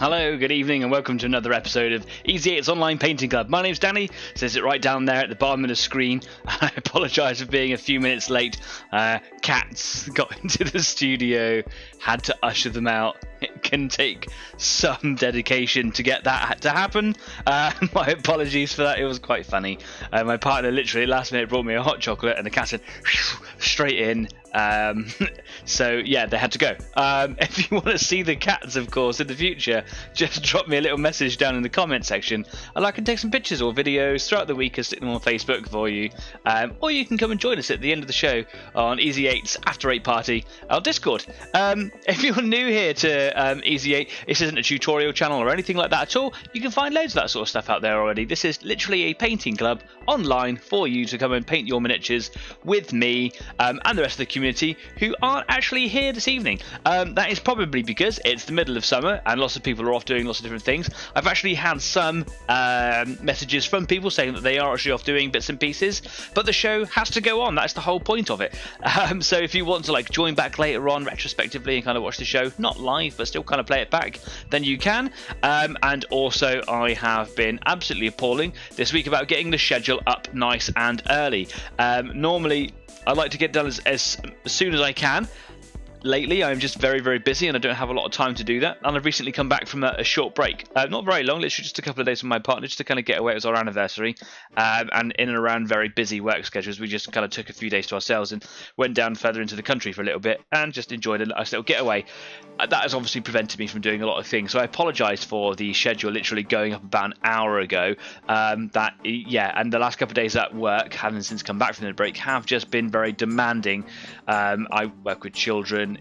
Hello, good evening, and welcome to another episode of Easy 8's Online Painting Club. My name's Danny, says it right down there at the bottom of the screen. I apologise for being a few minutes late. Cats got into the studio, had to usher them out. It can take some dedication to get that to happen. My apologies for that, it was quite funny. My partner literally last minute brought me a hot chocolate and the cat said straight in. So yeah, they had to go. If you want to see the cats, of course, in the future, just drop me a little message down in the comment section, and I can take some pictures or videos throughout the week and stick them on Facebook for you. Or you can come and join us at the end of the show on Easy 8's After 8 Party on Discord. If you're new here to Easy 8, this isn't a tutorial channel or anything like that at all. You can find loads of that sort of stuff out there already. This is literally a painting club online for you to come and paint your miniatures with me and the rest of the community who aren't actually here this evening. That is probably because it's the middle of summer and lots of people are off doing lots of different things. I've actually had some messages from people saying that they are actually off doing bits and pieces, but the show has to go on. That's the whole point of it. So if you want to like join back later on retrospectively and kind of watch the show, not live but still kind of play it back, then you can. And also I have been absolutely appalling this week about getting the schedule up nice and early. Normally I like to get done as soon as I can. Lately, I'm just very, very busy and I don't have a lot of time to do that. And I've recently come back from a short break. Not very long, literally just a couple of days with my partner, just to kind of get away. It was our anniversary. And in and around very busy work schedules, we just kind of took a few days to ourselves and went down further into the country for a little bit and just enjoyed a nice little getaway. That has obviously prevented me from doing a lot of things. So I apologise for the schedule literally going up about an hour ago. And the last couple of days at work, having since come back from the break, have just been very demanding. I work with children.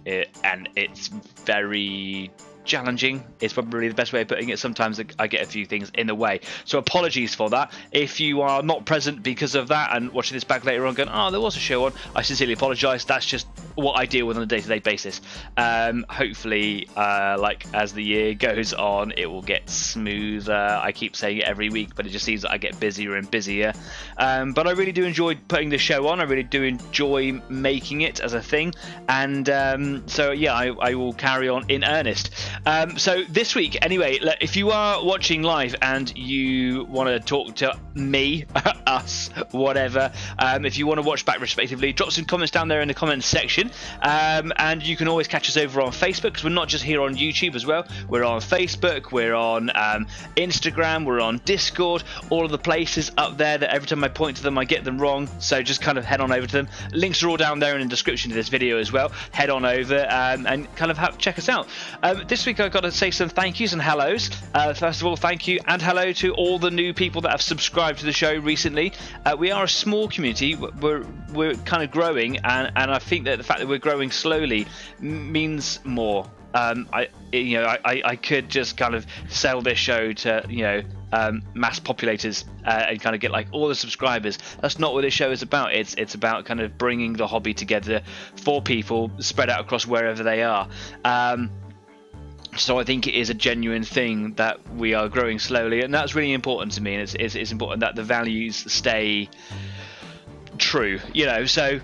And it's very challenging. It's probably the best way of putting it. Sometimes I get a few things in the way, so apologies for that. If you are not present because of that and watching this back later on going, oh, there was a show on, I sincerely apologize. That's just what I deal with on a day-to-day basis. Hopefully like as the year goes on, it will get smoother. I keep saying it every week, but it just seems that I get busier and busier. But I really do enjoy putting the show on. I really do enjoy making it as a thing, and so yeah, I will carry on in earnest. So this week, anyway, if you are watching live and you want to talk to me, us, whatever, if you want to watch back respectively, drop some comments down there in the comments section, and you can always catch us over on Facebook, because we're not just here on YouTube as well. We're on Facebook, we're on Instagram, we're on Discord, all of the places up there that every time I point to them I get them wrong, so just kind of head on over to them. Links are all down there in the description to this video as well. Head on over and kind of check us out. This week I've got to say some thank yous and hellos. First of all, thank you and hello to all the new people that have subscribed to the show recently. We are a small community. We're kind of growing, and I think that the fact that we're growing slowly means more. I could just kind of sell this show to mass populators and kind of get like all the subscribers. That's not what this show is about. It's about kind of bringing the hobby together for people spread out across wherever they are. So I think it is a genuine thing that we are growing slowly, and that's really important to me, and it's important that the values stay true, so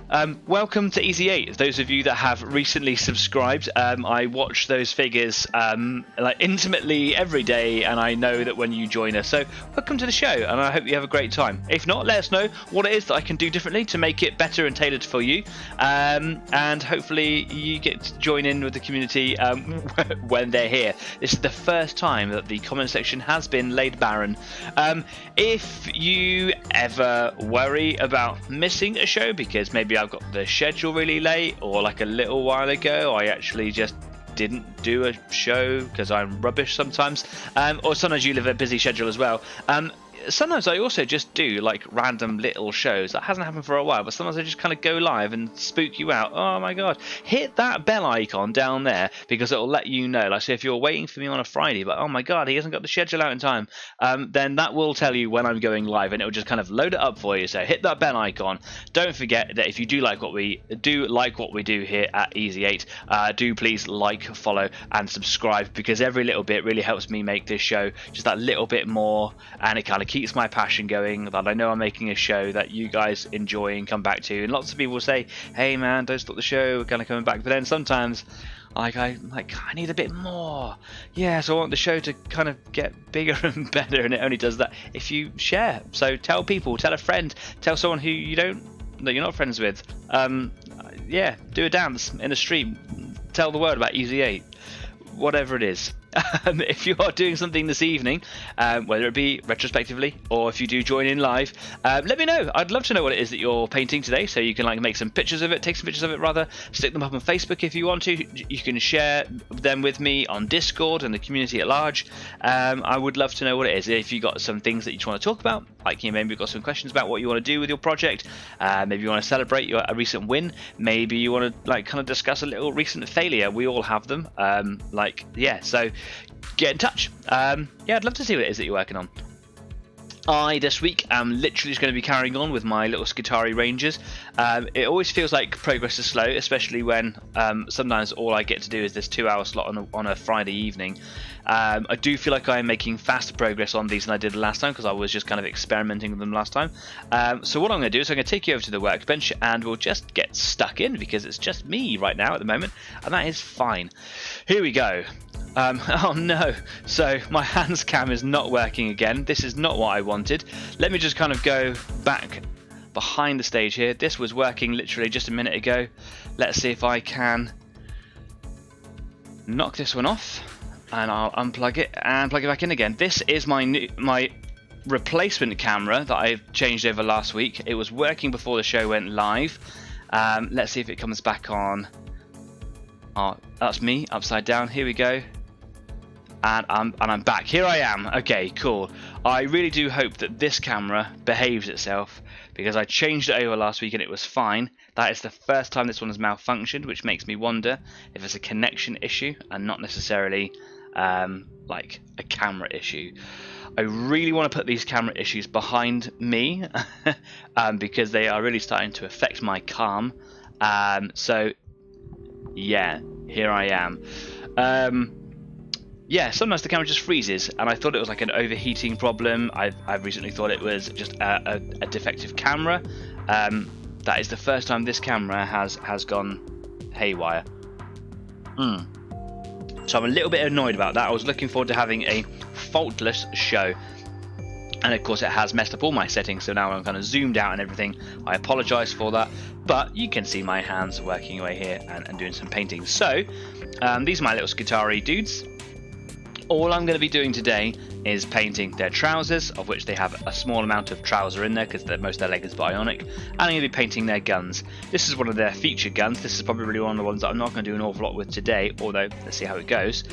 welcome to Easy 8. Those of you that have recently subscribed, I watch those figures like intimately every day, and I know that when you join us, so welcome to the show, and I hope you have a great time. If not, let us know what it is that I can do differently to make it better and tailored for you, and hopefully you get to join in with the community when they're here. This is the first time that the comment section has been laid barren. If you ever worry about missing a show because maybe I've got the schedule really late, or like a little while ago I actually just didn't do a show because I'm rubbish sometimes, or sometimes you live a busy schedule as well. Sometimes I also just do like random little shows. That hasn't happened for a while, but sometimes I just kind of go live and spook you out. Oh my god, hit that bell icon down there, because it'll let you know. Like, so if you're waiting for me on a Friday, but oh my god, he hasn't got the schedule out in time, then that will tell you when I'm going live, and it'll just kind of load it up for you. So hit that bell icon. Don't forget that if you do like what we do here at Easy 8, do please like, follow and subscribe, because every little bit really helps me make this show just that little bit more, and it kind of keeps my passion going, that I know I'm making a show that you guys enjoy and come back to. And lots of people will say, hey man, don't stop the show, we're kind of coming back, but then sometimes I need a bit more. Yeah, so I want the show to kind of get bigger and better, and it only does that if you share. So tell people, tell a friend, tell someone who that you're not friends with. Yeah, do a dance in a stream. Tell the world about Easy 8. Whatever it is. If you are doing something this evening, whether it be retrospectively or if you do join in live, let me know. I'd love to know what it is that you're painting today, so you can make some pictures of it, take some pictures of it rather, stick them up on Facebook if you want to. You can share them with me on Discord and the community at large. I would love to know what it is. If you got some things that you want to talk about, maybe you've got some questions about what you want to do with your project, maybe you want to celebrate a recent win, maybe you want to kind of discuss a little recent failure. We all have them. So get in touch. I'd love to see what it is that you're working on. This week am literally just going to be carrying on with my little Skitari ranges. It always feels like progress is slow, especially when sometimes all I get to do is this 2-hour slot on a Friday evening. I do feel like I'm making faster progress on these than I did last time, because I was just kind of experimenting with them last time. So what I'm going to do is I'm going to take you over to the workbench and we'll just get stuck in, because it's just me right now at the moment, and that is fine. Here we go. Oh no, so my hands cam is not working again. This is not what I wanted. Let me just kind of go back behind the stage here. This was working literally just a minute ago. Let's see if I can knock this one off, and I'll unplug it and plug it back in again. This is my replacement camera that I changed over last week. It was working before the show went live. Let's see if it comes back on. Oh, that's me upside down. Here we go. And I'm back. Here I am. Okay, cool. I really do hope that this camera behaves itself, because I changed it over last week and it was fine. That is the first time this one has malfunctioned, which makes me wonder if it's a connection issue and not necessarily like a camera issue. I really want to put these camera issues behind me because they are really starting to affect my calm. So yeah, here I am. Yeah, sometimes the camera just freezes, and I thought it was like an overheating problem. I've recently thought it was just a defective camera. That is the first time this camera has gone haywire. So I'm a little bit annoyed about that. I was looking forward to having a faultless show, and of course it has messed up all my settings, so now I'm kind of zoomed out and everything. I apologise for that, but you can see my hands working away here and doing some painting. So these are my little Skitari dudes. All I'm going to be doing today is painting their trousers, of which they have a small amount of trouser in there because most of their leg is bionic, and I'm going to be painting their guns. This is one of their feature guns. This is probably one of the ones that I'm not going to do an awful lot with today, although let's see how it goes.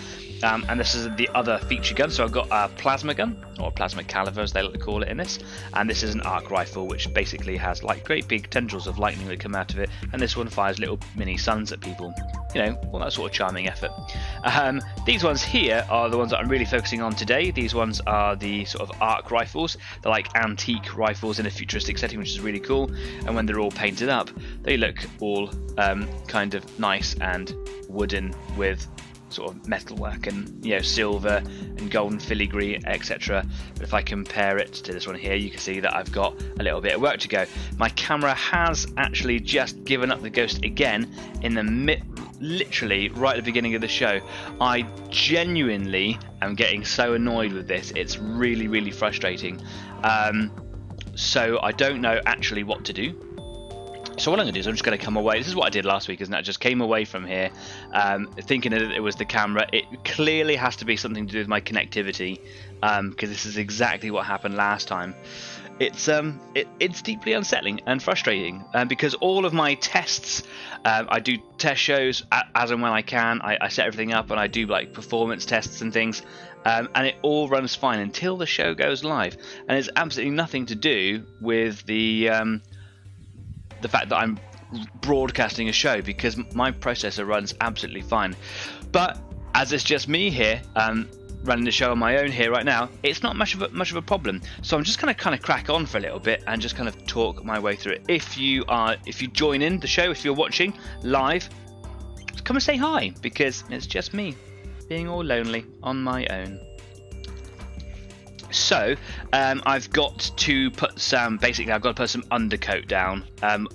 And this is the other feature gun. So I've got a plasma gun, or a plasma caliber as they like to call it in this, and this is an arc rifle, which basically has like great big tendrils of lightning that come out of it, and this one fires little mini suns at people. All that sort of charming effort. These ones here are the ones that I'm really focusing on today. These ones are the sort of arc rifles. They're like antique rifles in a futuristic setting, which is really cool. And when they're all painted up, they look all kind of nice and wooden with sort of metalwork and silver and golden filigree, etc. But if I compare it to this one here, you can see that I've got a little bit of work to go. My camera has actually just given up the ghost again in the literally right at the beginning of the show. I genuinely am getting so annoyed with this. It's really, really frustrating. So I don't know actually what to do. So what I'm going to do is I'm just going to come away. This is what I did last week, isn't it? I just came away from here thinking that it was the camera. It clearly has to be something to do with my connectivity, because this is exactly what happened last time. It's deeply unsettling and frustrating, because all of my tests, I do test shows as and when I can. I set everything up and I do like performance tests and things, and it all runs fine until the show goes live, and it's absolutely nothing to do with the fact that I'm broadcasting a show, because my processor runs absolutely fine. But as it's just me here running the show on my own here right now, it's not much of a problem. So I'm just going to kind of crack on for a little bit and just kind of talk my way through it. If you join in the show, if you're watching live, come and say hi, because it's just me being all lonely on my own. So I've got to put some, basically I've got to put some undercoat down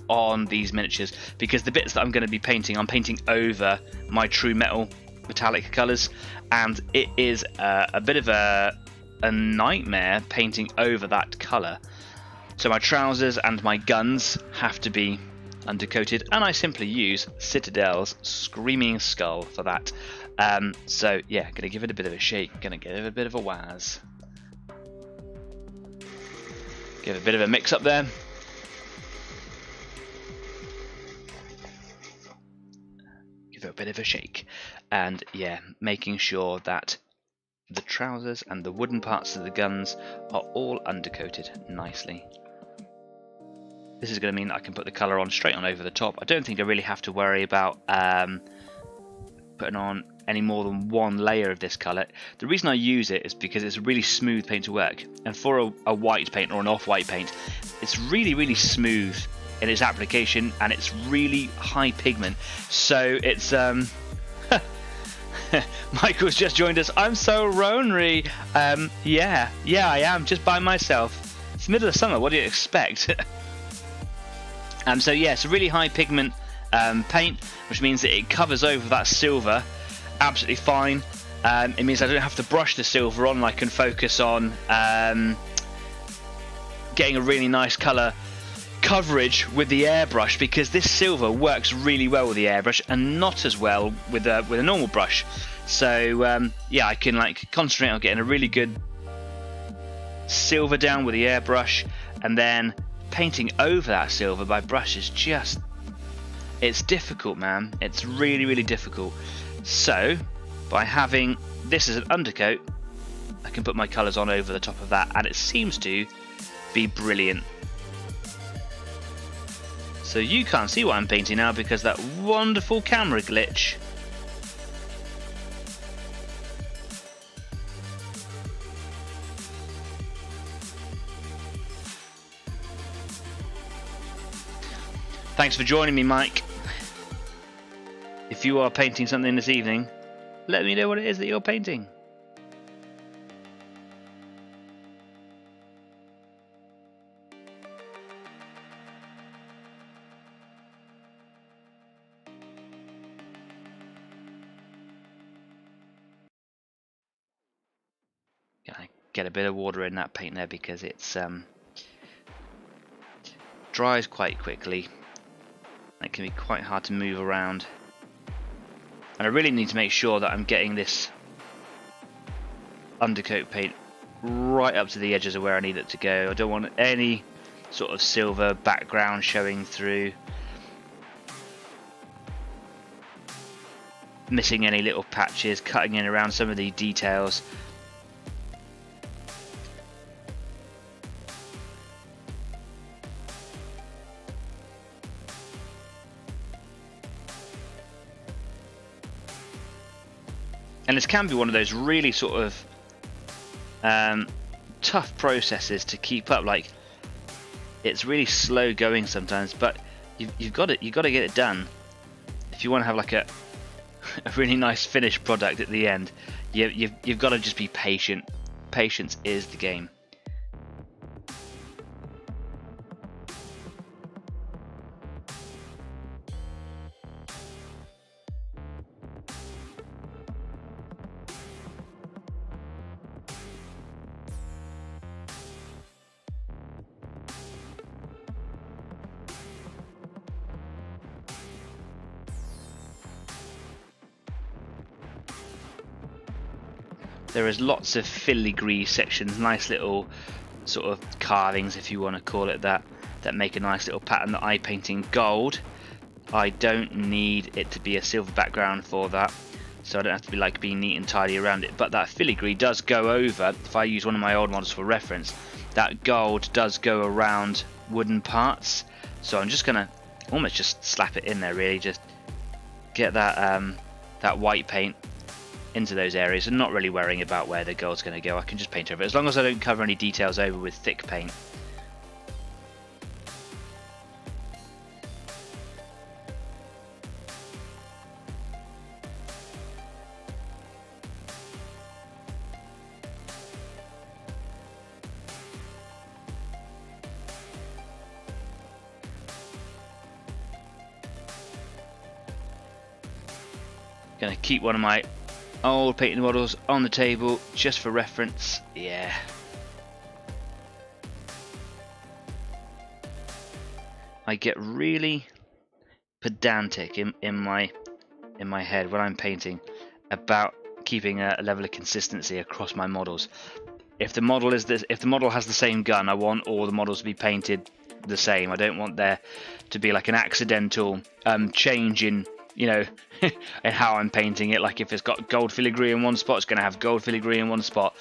on these miniatures, because the bits that I'm going to be painting, I'm painting over my true metal metallic colours, and it is a bit of a nightmare painting over that colour. So my trousers and my guns have to be undercoated, and I simply use Citadel's Screaming Skull for that. So yeah, gonna give it a bit of a shake, gonna give it a bit of a waz. Give it a bit of a mix up there. Give it a bit of a shake. And yeah, making sure that the trousers and the wooden parts of the guns are all undercoated nicely. This is going to mean that I can put the colour on straight on over the top. I don't think I really have to worry about putting on any more than one layer of this colour. The reason I use it is because it's a really smooth paint to work, and for a white paint or an off-white paint, it's really smooth in its application, and it's really high pigment. So it's Michael's just joined us. I'm so ronery. Yeah, I am, just by myself. It's the middle of summer, what do you expect? So yeah, it's a really high pigment paint, which means that it covers over that silver absolutely fine. It means I don't have to brush the silver on, and I can focus on getting a really nice colour coverage with the airbrush, because this silver works really well with the airbrush and not as well with a normal brush. So yeah, I can like concentrate on getting a really good silver down with the airbrush, and then painting over that silver by brush is just, it's difficult, man. It's really difficult. So by having this as an undercoat, I can put my colours on over the top of that, and it seems to be brilliant. So you can't see what I'm painting now because that wonderful camera glitch. Thanks for joining me, Mike. If you are painting something this evening, let me know what it is that you're painting. Gonna get a bit of water in that paint there because it's dries quite quickly. It can be quite hard to move around, and I really need to make sure that I'm getting this undercoat paint right up to the edges of where I need it to go. I don't want any sort of silver background showing through, missing any little patches, cutting in around some of the details. And this can be one of those really sort of tough processes to keep up. Like, it's really slow going sometimes, but you've got to get it done if you want to have like a really nice finished product at the end. You've got to just be patient. Patience is the game. There is lots of filigree sections, nice little sort of carvings, if you want to call it that, that make a nice little pattern that I paint in gold. I don't need it to be a silver background for that, so I don't have to be like being neat and tidy around it. But that filigree does go over, if I use one of my old models for reference, that gold does go around wooden parts. So I'm just gonna almost just slap it in there, really, just get that that white paint into those areas and not really worrying about where the gold's going to go. I can just paint over it as long as I don't cover any details over with thick paint. Gonna keep one of my old painting models on the table just for reference. Yeah. I get really pedantic in my head when I'm painting about keeping a level of consistency across my models. If the model has the same gun, I want all the models to be painted the same. I don't want there to be like an accidental change in, you know, in how I'm painting it. Like if it's got gold filigree in one spot, it's going to have gold filigree in one spot.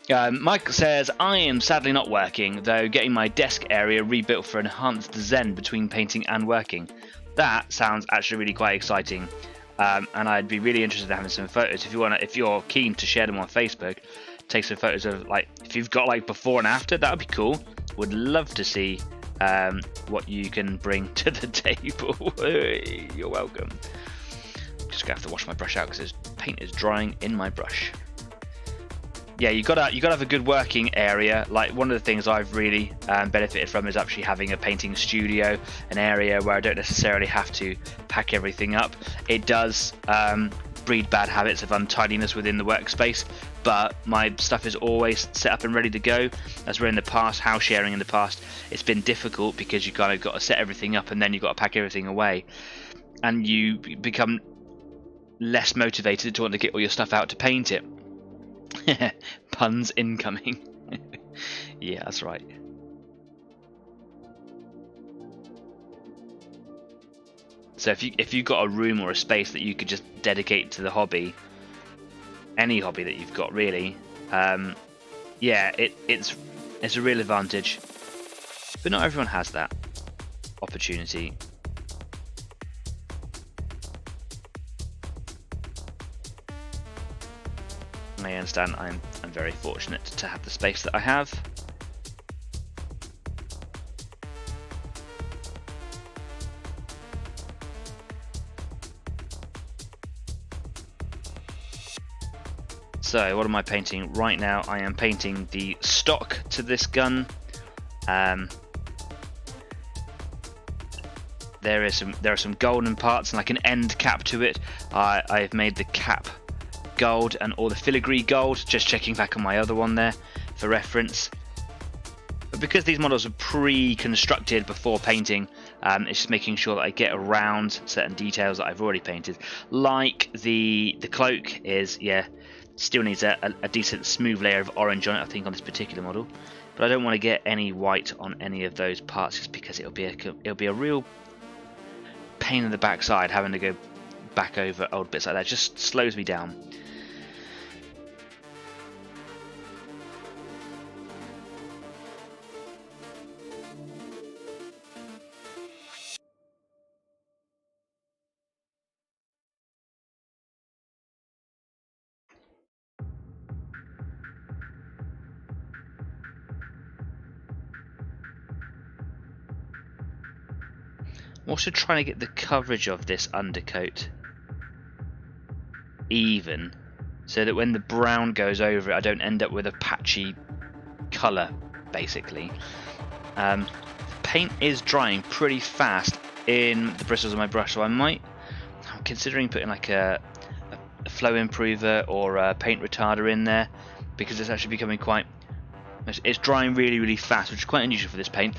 Mike says, I am sadly not working, though getting my desk area rebuilt for enhanced zen between painting and working. That sounds actually really quite exciting. And I'd be really interested in having some photos. If you're keen to share them on Facebook, take some photos of, like, if you've got like before and after, that would be cool. Would love to see what you can bring to the table. You're welcome. Just gonna have to wash my brush out because paint is drying in my brush. Yeah, you gotta have a good working area. Like, one of the things I've really benefited from is actually having a painting studio, an area where I don't necessarily have to pack everything up. It does breed bad habits of untidiness within the workspace, but my stuff is always set up and ready to go. As we're in the past, house sharing in the past, it's been difficult because you kind of got to set everything up and then you've got to pack everything away, and you become less motivated to want to get all your stuff out to paint it. Puns incoming. Yeah, that's right. So if you've got a room or a space that you could just dedicate to the hobby, any hobby that you've got really, yeah, it's a real advantage. But not everyone has that opportunity. I understand. I'm very fortunate to have the space that I have. So what am I painting right now? I am painting the stock to this gun. There are some golden parts and like an end cap to it. I've made the cap gold and all the filigree gold, just checking back on my other one there for reference. But because these models are pre-constructed before painting, it's just making sure that I get around certain details that I've already painted. Like the cloak is, yeah, still needs a decent smooth layer of orange on it, I think, on this particular model. But I don't want to get any white on any of those parts, just because it'll be a real pain in the backside having to go back over old bits like that. It just slows me down. I'm also trying to get the coverage of this undercoat even, so that when the brown goes over it, I don't end up with a patchy colour, basically. Paint is drying pretty fast in the bristles of my brush, so I'm considering putting like a flow improver or a paint retarder in there, because it's actually becoming quite... It's drying really, really fast, which is quite unusual for this paint.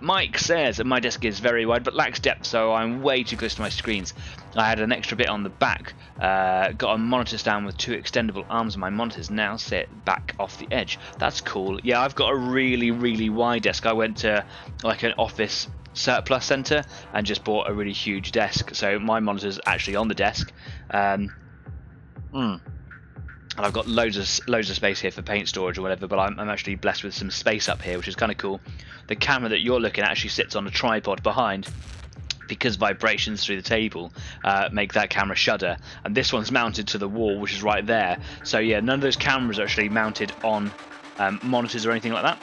Mike says that my desk is very wide but lacks depth, so I'm way too close to my screens. I had an extra bit on the back. Got a monitor stand with 2 extendable arms, and my monitors now sit back off the edge. That's cool. Yeah, I've got a really, really wide desk. I went to like an office surplus centre and just bought a really huge desk, so my monitor's actually on the desk. And I've got loads of space here for paint storage or whatever, but I'm actually blessed with some space up here, which is kind of cool. The camera that you're looking at actually sits on a tripod behind, because vibrations through the table make that camera shudder, and this one's mounted to the wall, which is right there. So yeah, none of those cameras are actually mounted on monitors or anything like that.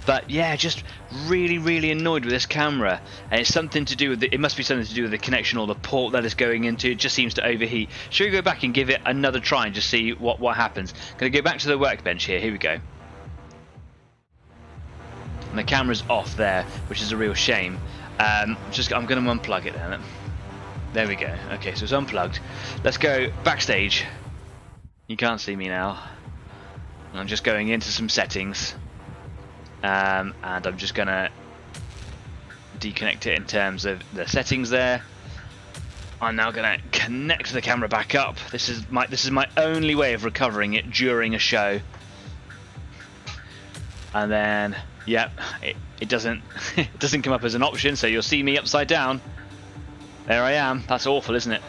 But yeah, just really, really annoyed with this camera, and it's something to do with it must be something to do with the connection or the port that it's going into. It just seems to overheat. Should we go back and give it another try and just see what happens? Gonna go back to the workbench here. Here we go. And the camera's off there, which is a real shame. I'm gonna unplug it then. There we go. Okay, so it's unplugged. Let's go backstage. You can't see me now. I'm just going into some settings. And I'm just going to deconnect it in terms of the settings there. I'm now going to connect the camera back up. This is my only way of recovering it during a show. And then, yep, it doesn't it doesn't come up as an option, so you'll see me upside down. There I am. That's awful, isn't it?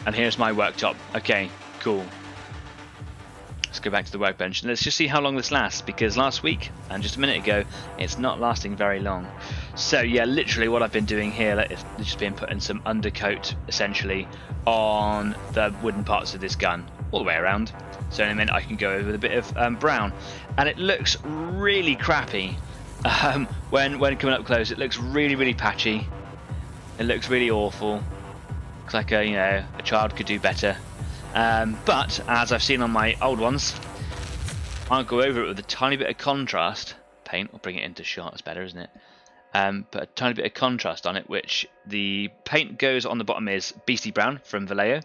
And here's my worktop. Okay, cool. Let's go back to the workbench and let's just see how long this lasts, because last week and just a minute ago it's not lasting very long. So yeah, literally what I've been doing here is just been putting some undercoat essentially on the wooden parts of this gun all the way around, so in a minute I can go over with a bit of brown, and it looks really crappy. When coming up close it looks really patchy. It looks really awful. Looks like a child could do better. But as I've seen on my old ones, I'll go over it with a tiny bit of contrast paint. I'll bring it into shot. It's better, isn't it? But a tiny bit of contrast on it, which the paint goes on the bottom is Beastie Brown from Vallejo,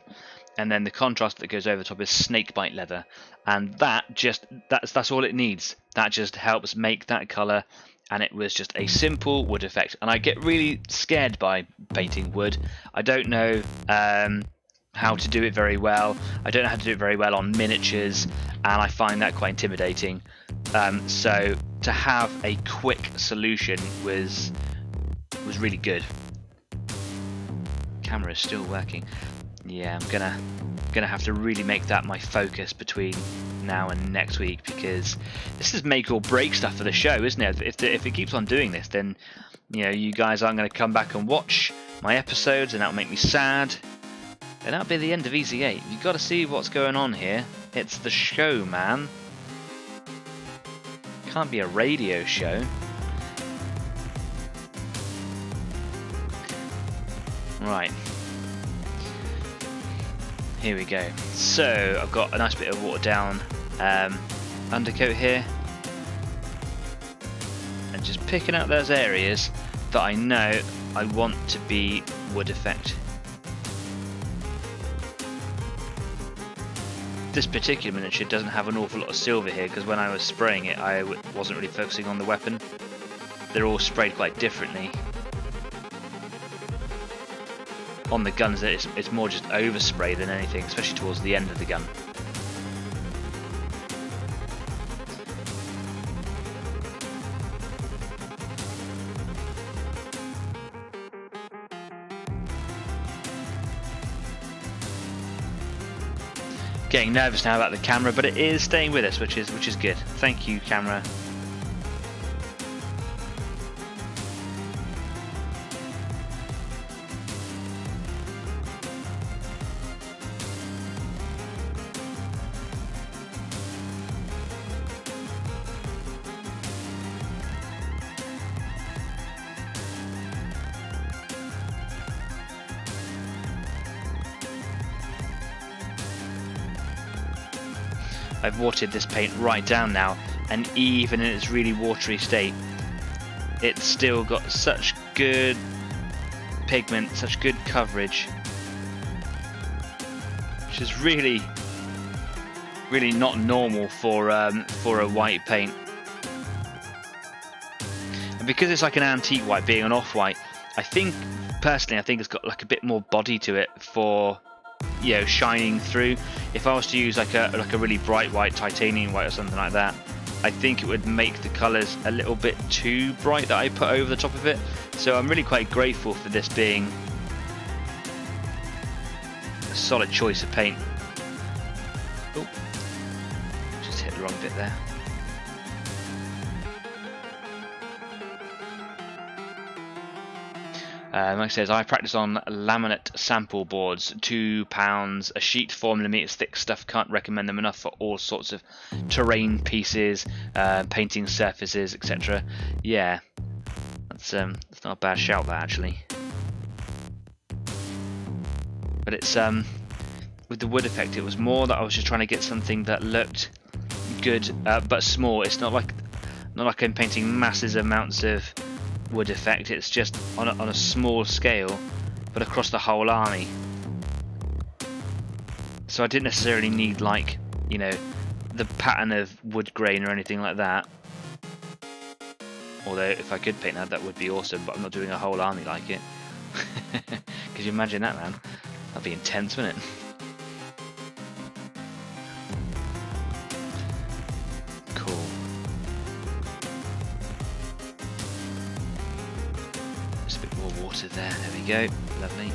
and then the contrast that goes over the top is Snakebite Leather, and that's all it needs. That just helps make that colour. And it was just a simple wood effect, and I get really scared by painting wood. I don't know how to do it very well. I don't know how to do it very well on miniatures, and I find that quite intimidating. So to have a quick solution was really good. Camera is still working. Yeah, I'm gonna have to really make that my focus between now and next week, because this is make or break stuff for the show, isn't it? If it keeps on doing this, then you guys aren't going to come back and watch my episodes, and that'll make me sad. And that'll be the end of Easy 8. You've got to see what's going on here. It's the show, man. Can't be a radio show. Right. Here we go. So I've got a nice bit of watered down undercoat here, and just picking out those areas that I know I want to be wood effect. This particular miniature doesn't have an awful lot of silver here, because when I was spraying it I wasn't really focusing on the weapon. They're all sprayed quite differently. On the guns, it's more just overspray than anything, especially towards the end of the gun. Getting nervous now about the camera, but it is staying with us, which is good. Thank you, camera. I've watered this paint right down now, and even in its really watery state, it's still got such good pigment, such good coverage, which is really not normal for a white paint. And because it's like an antique white, being an off-white, I think it's got like a bit more body to it for shining through. If I was to use like a really bright white, titanium white or something like that, I think it would make the colours a little bit too bright that I put over the top of it. So I'm really quite grateful for this being a solid choice of paint. Oh, just hit the wrong bit there. Like I says, I practice on laminate sample boards, £2 a sheet, 4mm thick stuff. Can't recommend them enough for all sorts of terrain pieces, painting surfaces, etc. Yeah, that's not a bad shout, that actually. But it's with the wood effect, it was more that I was just trying to get something that looked good, but small. It's not like I'm painting massive amounts of wood effect. It's just on a small scale, but across the whole army. So I didn't necessarily need, like, you know, the pattern of wood grain or anything like that. Although if I could paint that would be awesome, but I'm not doing a whole army like it. Could you imagine that, man? That'd be intense, wouldn't it? Cool. Just a bit more water there. There we go. Lovely.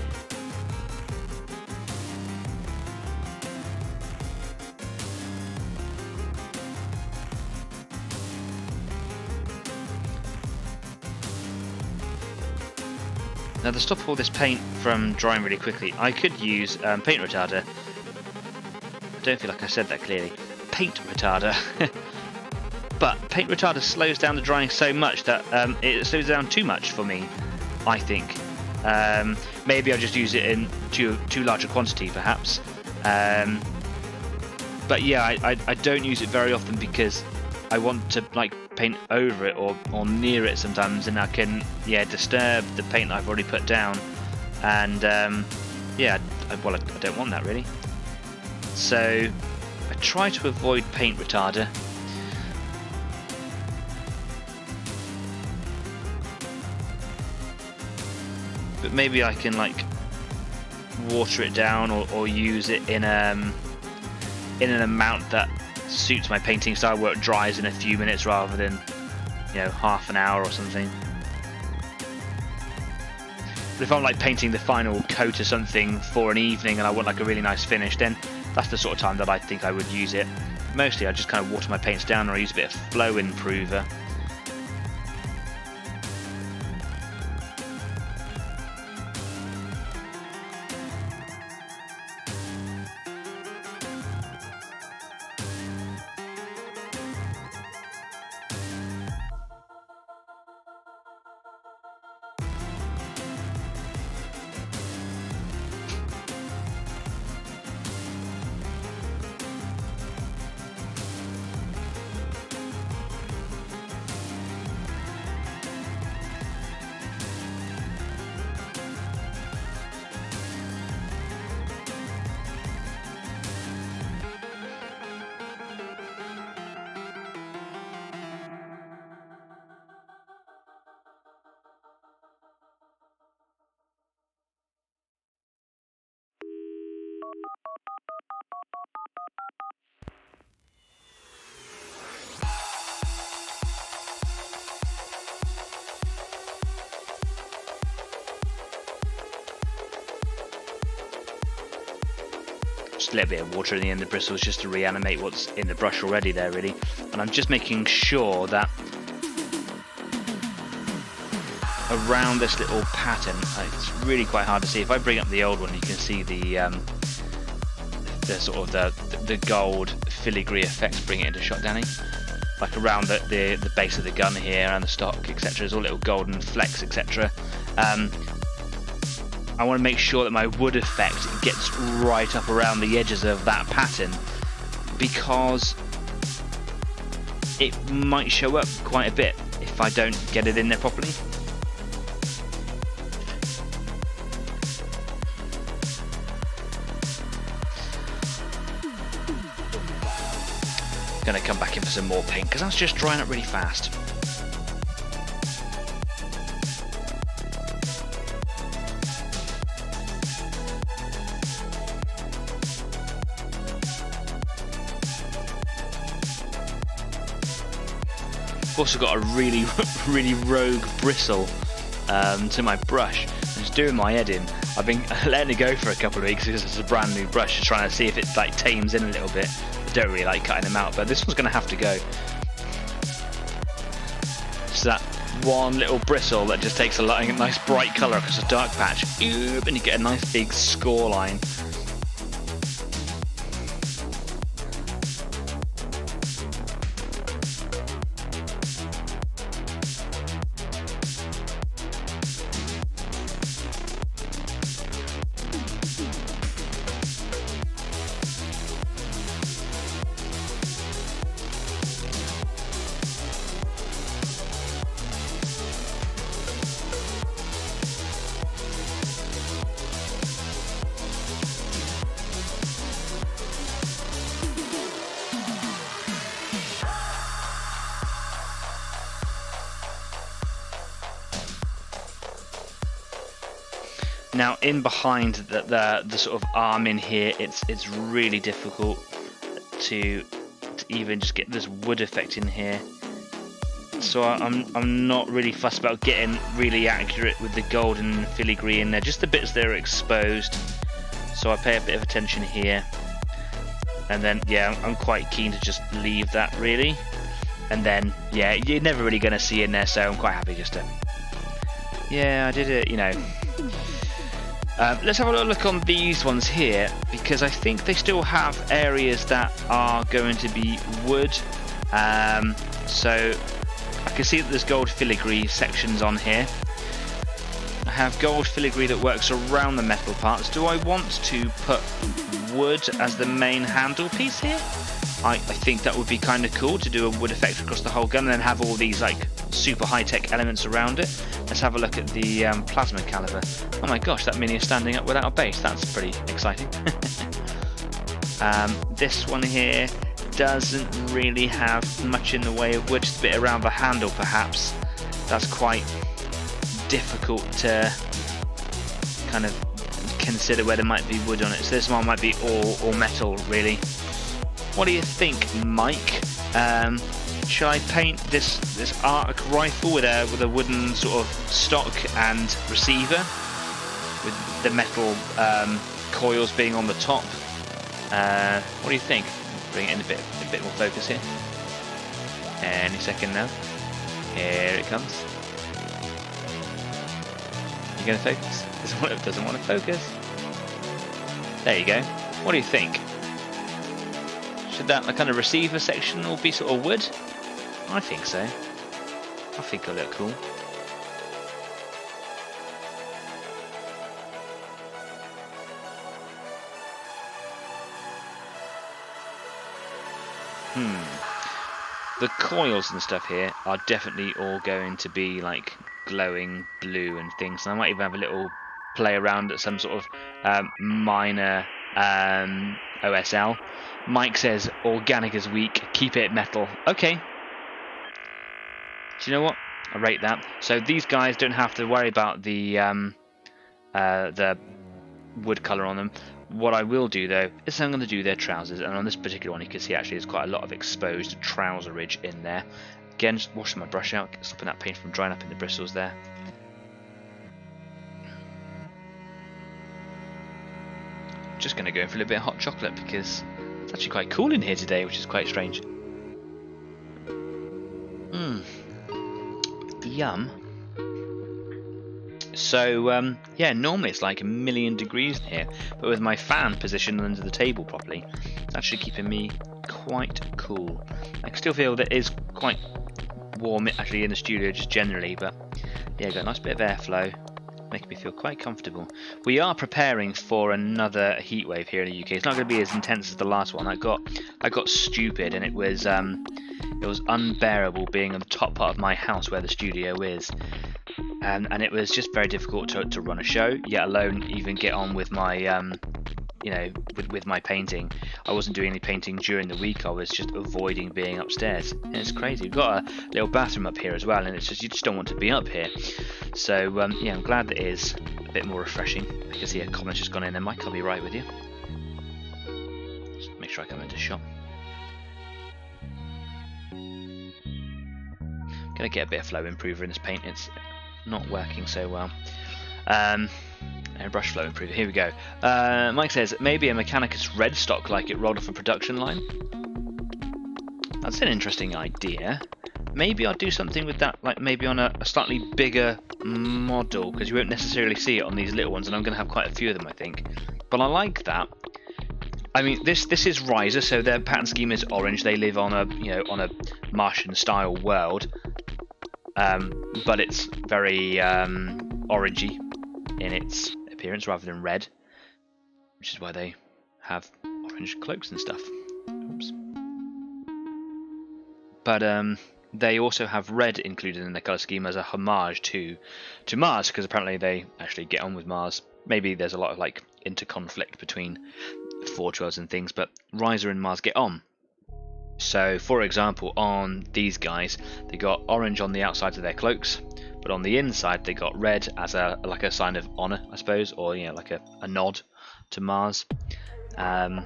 Now, to stop all this paint from drying really quickly, I could use paint retarder. I don't feel like I said that clearly. Paint retarder. But paint retarder slows down the drying so much that it slows down too much for me, I think. Maybe I'll just use it in too large a quantity, perhaps. But yeah, I don't use it very often because I want to, like, paint over it or near it sometimes, and I can, yeah, disturb the paint I've already put down, and yeah, I don't want that really. So I try to avoid paint retarder. But maybe I can, like, water it down or use it in an amount that suits my painting style, where it dries in a few minutes rather than, you know, half an hour or something. But if I'm, like, painting the final coat or something for an evening and I want, like, a really nice finish, then that's the sort of time that I think I would use it. Mostly I just kind of water my paints down, or I use a bit of flow improver. Just a little bit of water in the end of the bristles just to reanimate what's in the brush already there, really. And I'm just making sure that around this little pattern, it's really quite hard to see. If I bring up the old one, you can see the sort of the gold filigree effects bring it into shot, Danny. Like around the base of the gun here and the stock, etc. There's all little golden flecks, etc. I want to make sure that my wood effect gets right up around the edges of that pattern, because it might show up quite a bit if I don't get it in there properly. Gonna come back in for some more paint because that's just drying up really fast. I've also got a really rogue bristle to my brush. I'm just doing my head in. I've been letting it go for a couple of weeks because it's a brand new brush, just trying to see if it, like, tames in a little bit. I don't really like cutting them out, but this one's going to have to go. Just that one little bristle that just takes a nice bright colour across a dark patch, and you get a nice big score line. Now in behind the sort of arm in here, it's really difficult to even just get this wood effect in here. So I'm not really fussed about getting really accurate with the gold and filigree in there, just the bits that are exposed. So I pay a bit of attention here, and then yeah, I'm quite keen to just leave that really. And then yeah, you're never really going to see in there, so I'm quite happy just to, yeah, I did it, you know. Let's have a little look on these ones here, because I think they still have areas that are going to be wood. So I can see that there's gold filigree sections on here. I have gold filigree that works around the metal parts. Do I want to put wood as the main handle piece here? I think that would be kind of cool to do a wood effect across the whole gun and then have all these like super high-tech elements around it. Let's have a look at the plasma caliber. Oh my gosh, that Mini is standing up without a base. That's pretty exciting. This one here doesn't really have much in the way of wood, just a bit around the handle perhaps. That's quite difficult to kind of consider where there might be wood on it. So this one might be all metal really. What do you think, Mike? Shall I paint this arc rifle with a wooden sort of stock and receiver, with the metal coils being on the top? What do you think? Bring it in a bit more focus here. Any second now. Here it comes. You gonna focus? Doesn't want to focus. There you go. What do you think? Should that kind of receiver section all be sort of wood? I think so. I think it'll look cool. The coils and stuff here are definitely all going to be like glowing blue and things. And I might even have a little play around at some sort of minor OSL. Mike says organic is weak, keep it metal. Okay. Do you know what? I rate that. So these guys don't have to worry about the wood colour on them. What I will do though is I'm going to do their trousers, and on this particular one you can see actually there's quite a lot of exposed trouser ridge in there. Again, just washing my brush out, stopping that paint from drying up in the bristles there. Just going to go in for a little bit of hot chocolate because it's actually quite cool in here today, which is quite strange. Yum. So yeah, normally it's like 1,000,000 degrees in here, but with my fan positioned under the table properly, it's actually keeping me quite cool. I can still feel that it is quite warm actually in the studio just generally, but yeah, got a nice bit of airflow, making me feel quite comfortable. We are preparing for another heat wave here in the UK. It's not going to be as intense as the last one. I got stupid, and it was unbearable being on the top part of my house where the studio is. And it was just very difficult to run a show, yet alone even get on with my, you know, with my painting. I wasn't doing any painting during the week. I was just avoiding being upstairs. And it's crazy. We've got a little bathroom up here as well, and it's just you just don't want to be up here. So yeah, I'm glad that it is a bit more refreshing. I can see a comment's just gone in there. Mike, I'll be right with you. Just make sure I come into shot. Gonna get a bit of flow improver in this paint. It's not working so well. Brush flow improver. Here we go. Mike says maybe a Mechanicus red stock like it rolled off a production line. That's an interesting idea. Maybe I'll do something with that, like maybe on a slightly bigger model, because you won't necessarily see it on these little ones, and I'm going to have quite a few of them, I think. But I like that. I mean, this is Riser, so their pattern scheme is orange. They live on a Martian style world. But it's very orangey in its appearance rather than red, which is why they have orange cloaks and stuff. Oops. But they also have red included in their colour scheme as a homage to Mars, because apparently they actually get on with Mars. Maybe there's a lot of like interconflict between 412s and things, but Riser and Mars get on. So, for example, on these guys, they got orange on the outsides of their cloaks, but on the inside they got red as a sign of honor, I suppose, or like a nod to Mars. And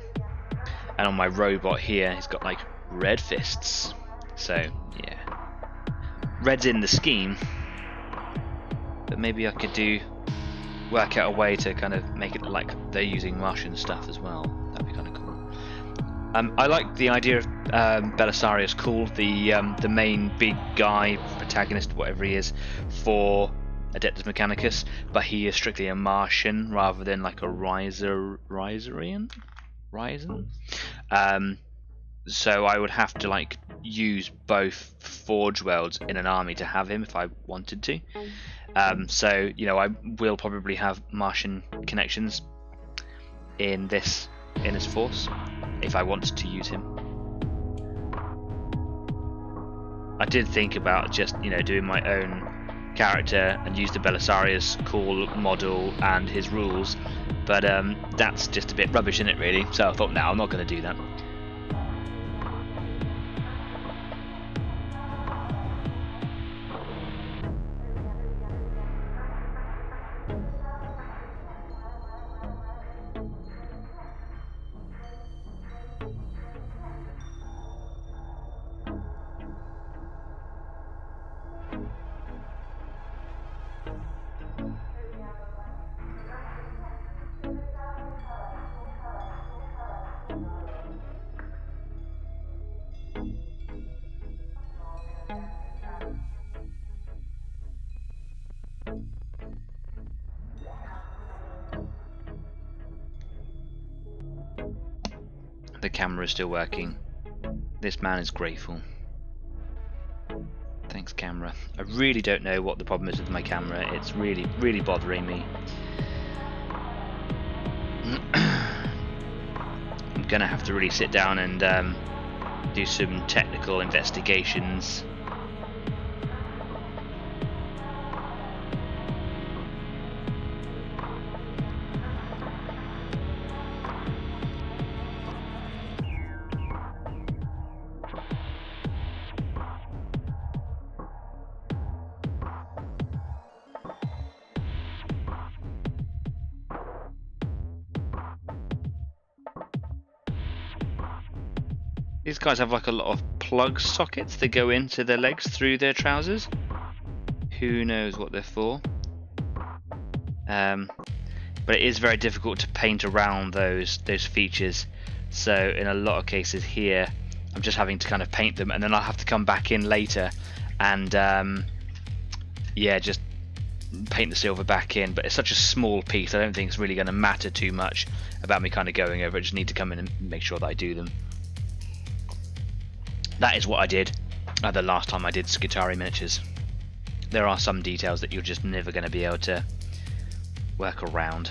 on my robot here, he's got like red fists. So yeah, red's in the scheme, but maybe I could work out a way to kind of make it like they're using Martian stuff as well. That'd be kind of cool. I like the idea of Belisarius Cool, the main big guy, protagonist, whatever he is, for Adeptus Mechanicus, but he is strictly a Martian rather than like a Riserian. So I would have to like use both Forge Worlds in an army to have him if I wanted to. So I will probably have Martian connections in this force if I wanted to use him. I did think about just doing my own character and use the Belisarius Cool model and his rules, but that's just a bit rubbish, isn't it, really? So I thought, no, I'm not going to do that. The camera is still working. This man is grateful. Thanks, camera. I really don't know what the problem is with my camera. It's really, really bothering me. I'm gonna have to really sit down and do some technical investigations. These guys have like a lot of plug sockets that go into their legs through their trousers. Who knows what they're for? But it is very difficult to paint around those features. So in a lot of cases here, I'm just having to kind of paint them, and then I'll have to come back in later and yeah, just paint the silver back in. But it's such a small piece, I don't think it's really going to matter too much about me kind of going over it. I just need to come in and make sure that I do them. That is what I did the last time I did Skitarii miniatures. There are some details that you're just never going to be able to work around.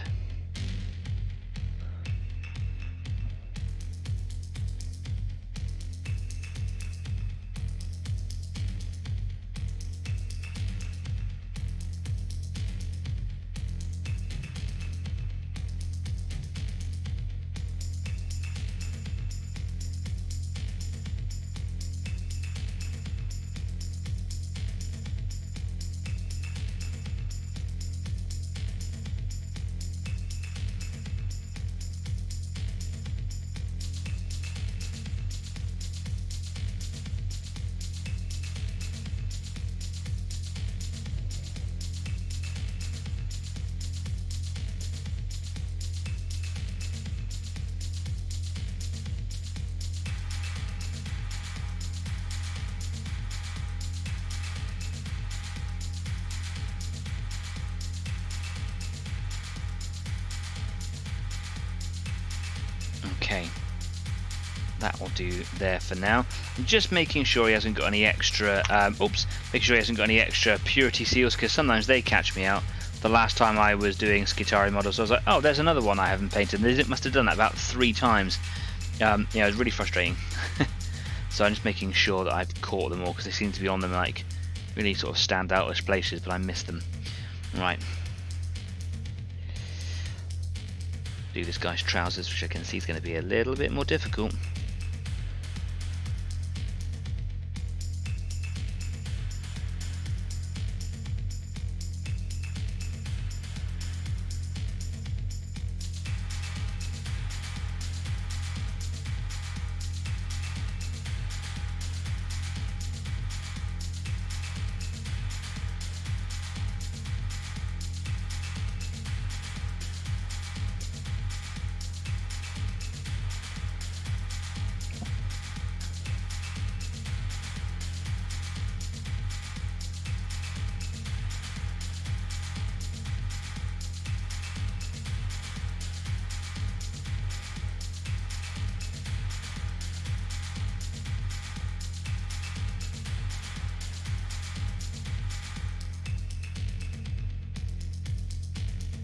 Okay, that will do there for now. I'm just making sure he hasn't got any extra making sure he hasn't got any extra purity seals, because sometimes they catch me out. The last time I was doing Skitarii models, I was like, oh, there's another one I haven't painted. It must have done that about 3 times. It was really frustrating. So I'm just making sure that I've caught them all, because they seem to be on them like really sort of stand outlish places, but I missed them. Right. Do this guy's trousers, which I can see is going to be a little bit more difficult.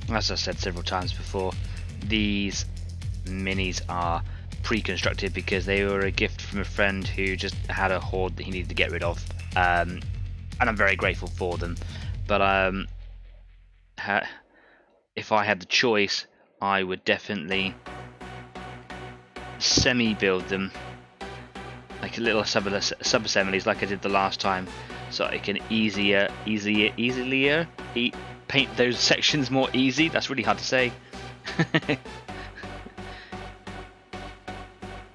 as I said several times before, these minis are pre-constructed because they were a gift from a friend who just had a hoard that he needed to get rid of, and I'm very grateful for them. But if I had the choice, I would definitely semi-build them, like a little sub-assemblies like I did the last time, so I can easier paint those sections more easy. That's really hard to say.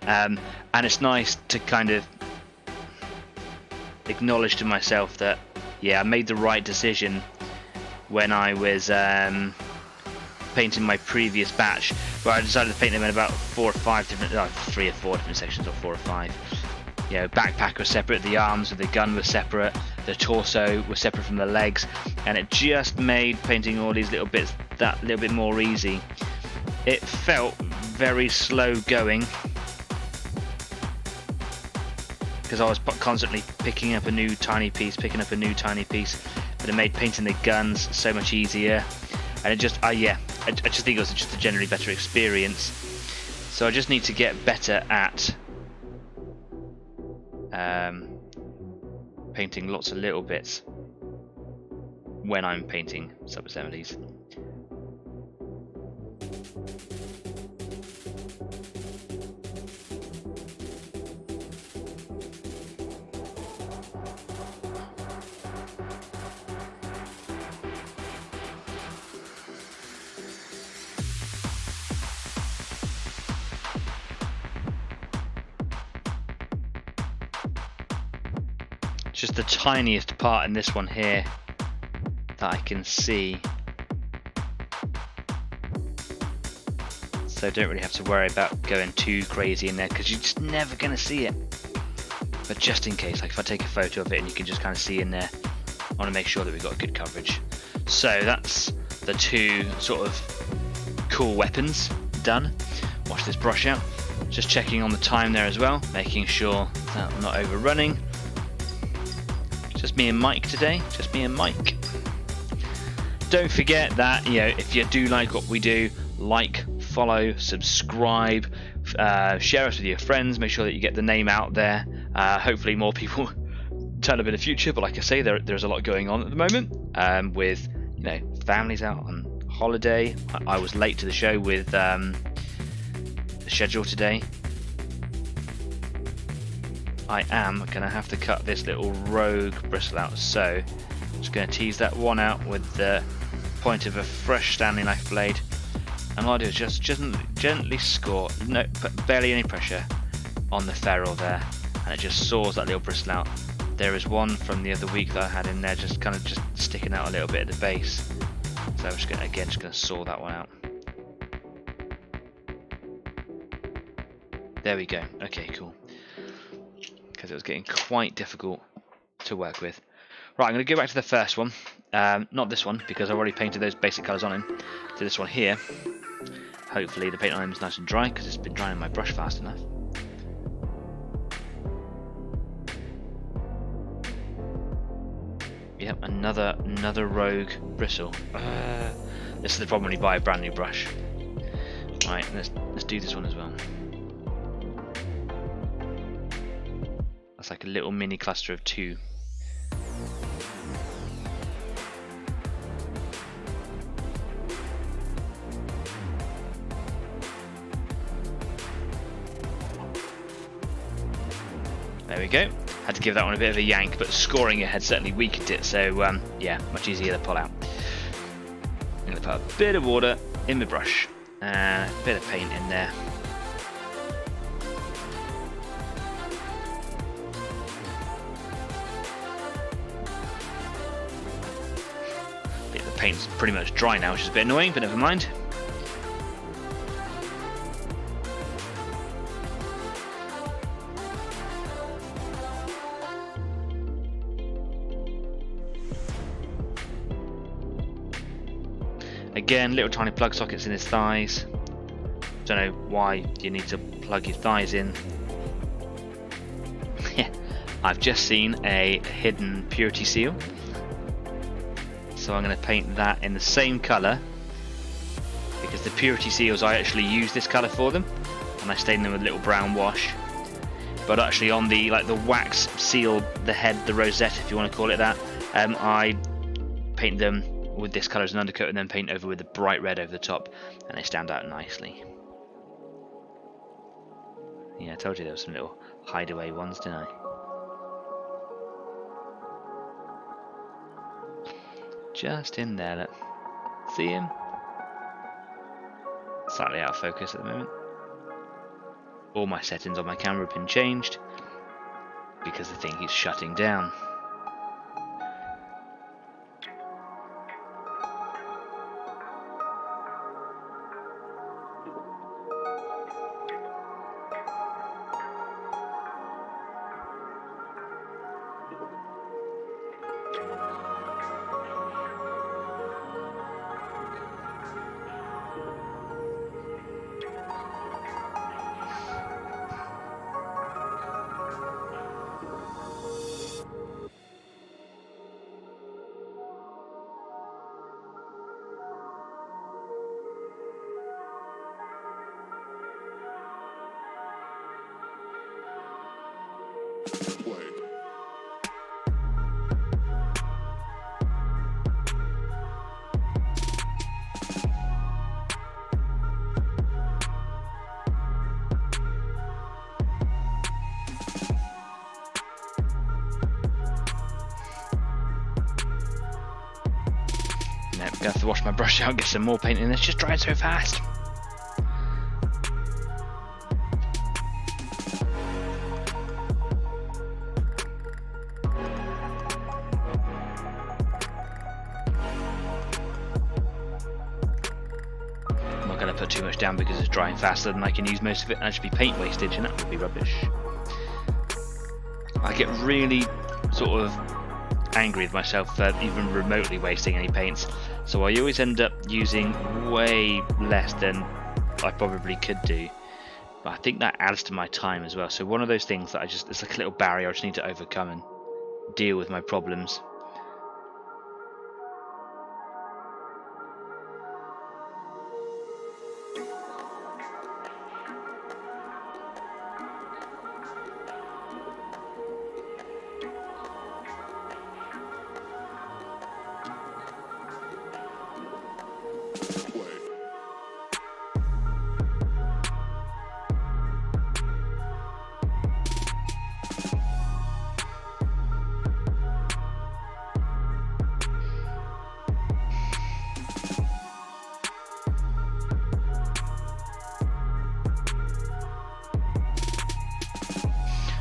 And it's nice to kind of acknowledge to myself that, yeah, I made the right decision when I was painting my previous batch, where I decided to paint them in about 3 or 4 different sections, or 4 or 5. You know, backpack was separate, the arms of the gun was separate, the torso was separate from the legs, and it just made painting all these little bits that little bit more easy. It felt very slow going because I was constantly picking up a new tiny piece, but it made painting the guns so much easier. And it just, I just think it was just a generally better experience. So I just need to get better at painting lots of little bits when I'm painting sub-assemblies. Just the tiniest part in this one here that I can see, so I don't really have to worry about going too crazy in there because you're just never going to see it. But just in case, like if I take a photo of it and you can just kind of see in there, I want to make sure that we've got good coverage. So that's the 2 sort of cool weapons done. Wash this brush out, just checking on the time there as well, making sure that I'm not overrunning. Just me and Mike today, just me and Mike. Don't forget that, you know, if you do like what we do, like, follow, subscribe, share us with your friends, make sure that you get the name out there. Hopefully more people turn up in the future, but like I say, there's a lot going on at the moment, with, you know, families out on holiday. I was late to the show with the schedule today. I am going to have to cut this little rogue bristle out, so I'm just going to tease that one out with the point of a fresh Stanley knife blade, and all I do is just gently score, no, but barely any pressure on the ferrule there, and it just saws that little bristle out. There is one from the other week that I had in there just kind of just sticking out a little bit at the base, so I'm just going to saw that one out. There we go. Okay, cool. Because it was getting quite difficult to work with. Right, I'm going to go back to the first one. Not this one, because I've already painted those basic colours on him. To this one here. Hopefully the paint on him is nice and dry, because it's been drying my brush fast enough. Yep, another rogue bristle. This is the problem when you buy a brand new brush. Right, let's do this one as well. That's like a little mini cluster of 2. There we go. Had to give that one a bit of a yank, but scoring it had certainly weakened it, so yeah, much easier to pull out. I'm going to put a bit of water in my brush and a bit of paint in there. The paint's pretty much dry now, which is a bit annoying, but never mind. Again, little tiny plug sockets in his thighs. Don't know why you need to plug your thighs in. I've just seen a hidden purity seal. So I'm going to paint that in the same colour because the purity seals, I actually use this colour for them, and I stain them with a little brown wash. But actually on the wax seal, the head, the rosette, if you want to call it that, I paint them with this colour as an undercoat and then paint over with the bright red over the top, and they stand out nicely. Yeah, I told you there were some little hideaway ones, didn't I? Just in there, look. See him? Slightly out of focus at the moment. All my settings on my camera have been changed because the thing is shutting down. I'm gonna have to wash my brush out and get some more paint in. It's just drying so fast. I'm not going to put too much down because it's drying faster than I can use most of it, and that should be paint wastage, and that would be rubbish. I get really sort of angry with myself for even remotely wasting any paints, so I always end up using way less than I probably could do, but I think that adds to my time as well. So one of those things that it's like a little barrier I just need to overcome and deal with my problems.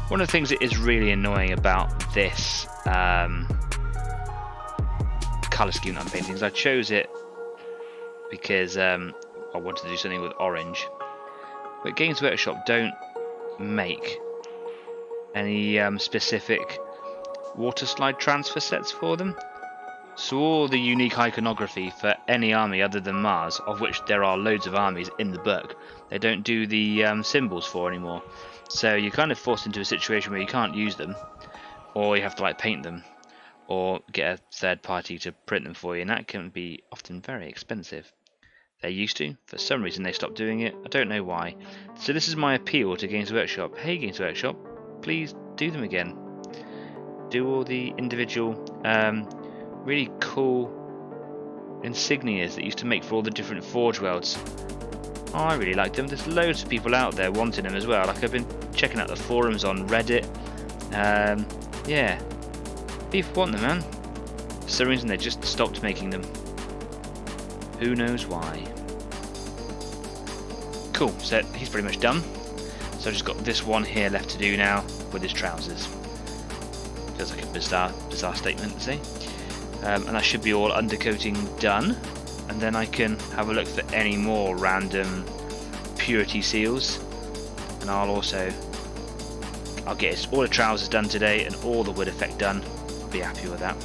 One of the things that is really annoying about this colour scheme that I'm painting is I chose it because I wanted to do something with orange, but Games Workshop don't make any specific water slide transfer sets for them. So all the unique iconography for any army other than Mars, of which there are loads of armies in the book, they don't do the symbols for anymore. So you're kind of forced into a situation where you can't use them, or you have to like paint them, or get a third party to print them for you, and that can be often very expensive. They used to. For some reason they stopped doing it. I don't know why. So this is my appeal to Games Workshop. Hey Games Workshop, please do them again. Do all the individual really cool insignias that you used to make for all the different Forge worlds. Oh, I really like them. There's loads of people out there wanting them as well. Like, I've been checking out the forums on Reddit. Yeah, people want them, man. For some reason they just stopped making them. Who knows why? Cool, so he's pretty much done. So I've just got this one here left to do now with his trousers. Feels like a bizarre statement to say. And that should be all undercoating done. And then I can have a look for any more random purity seals. And I'll get all the trousers done today and all the wood effect done. I'll be happy with that.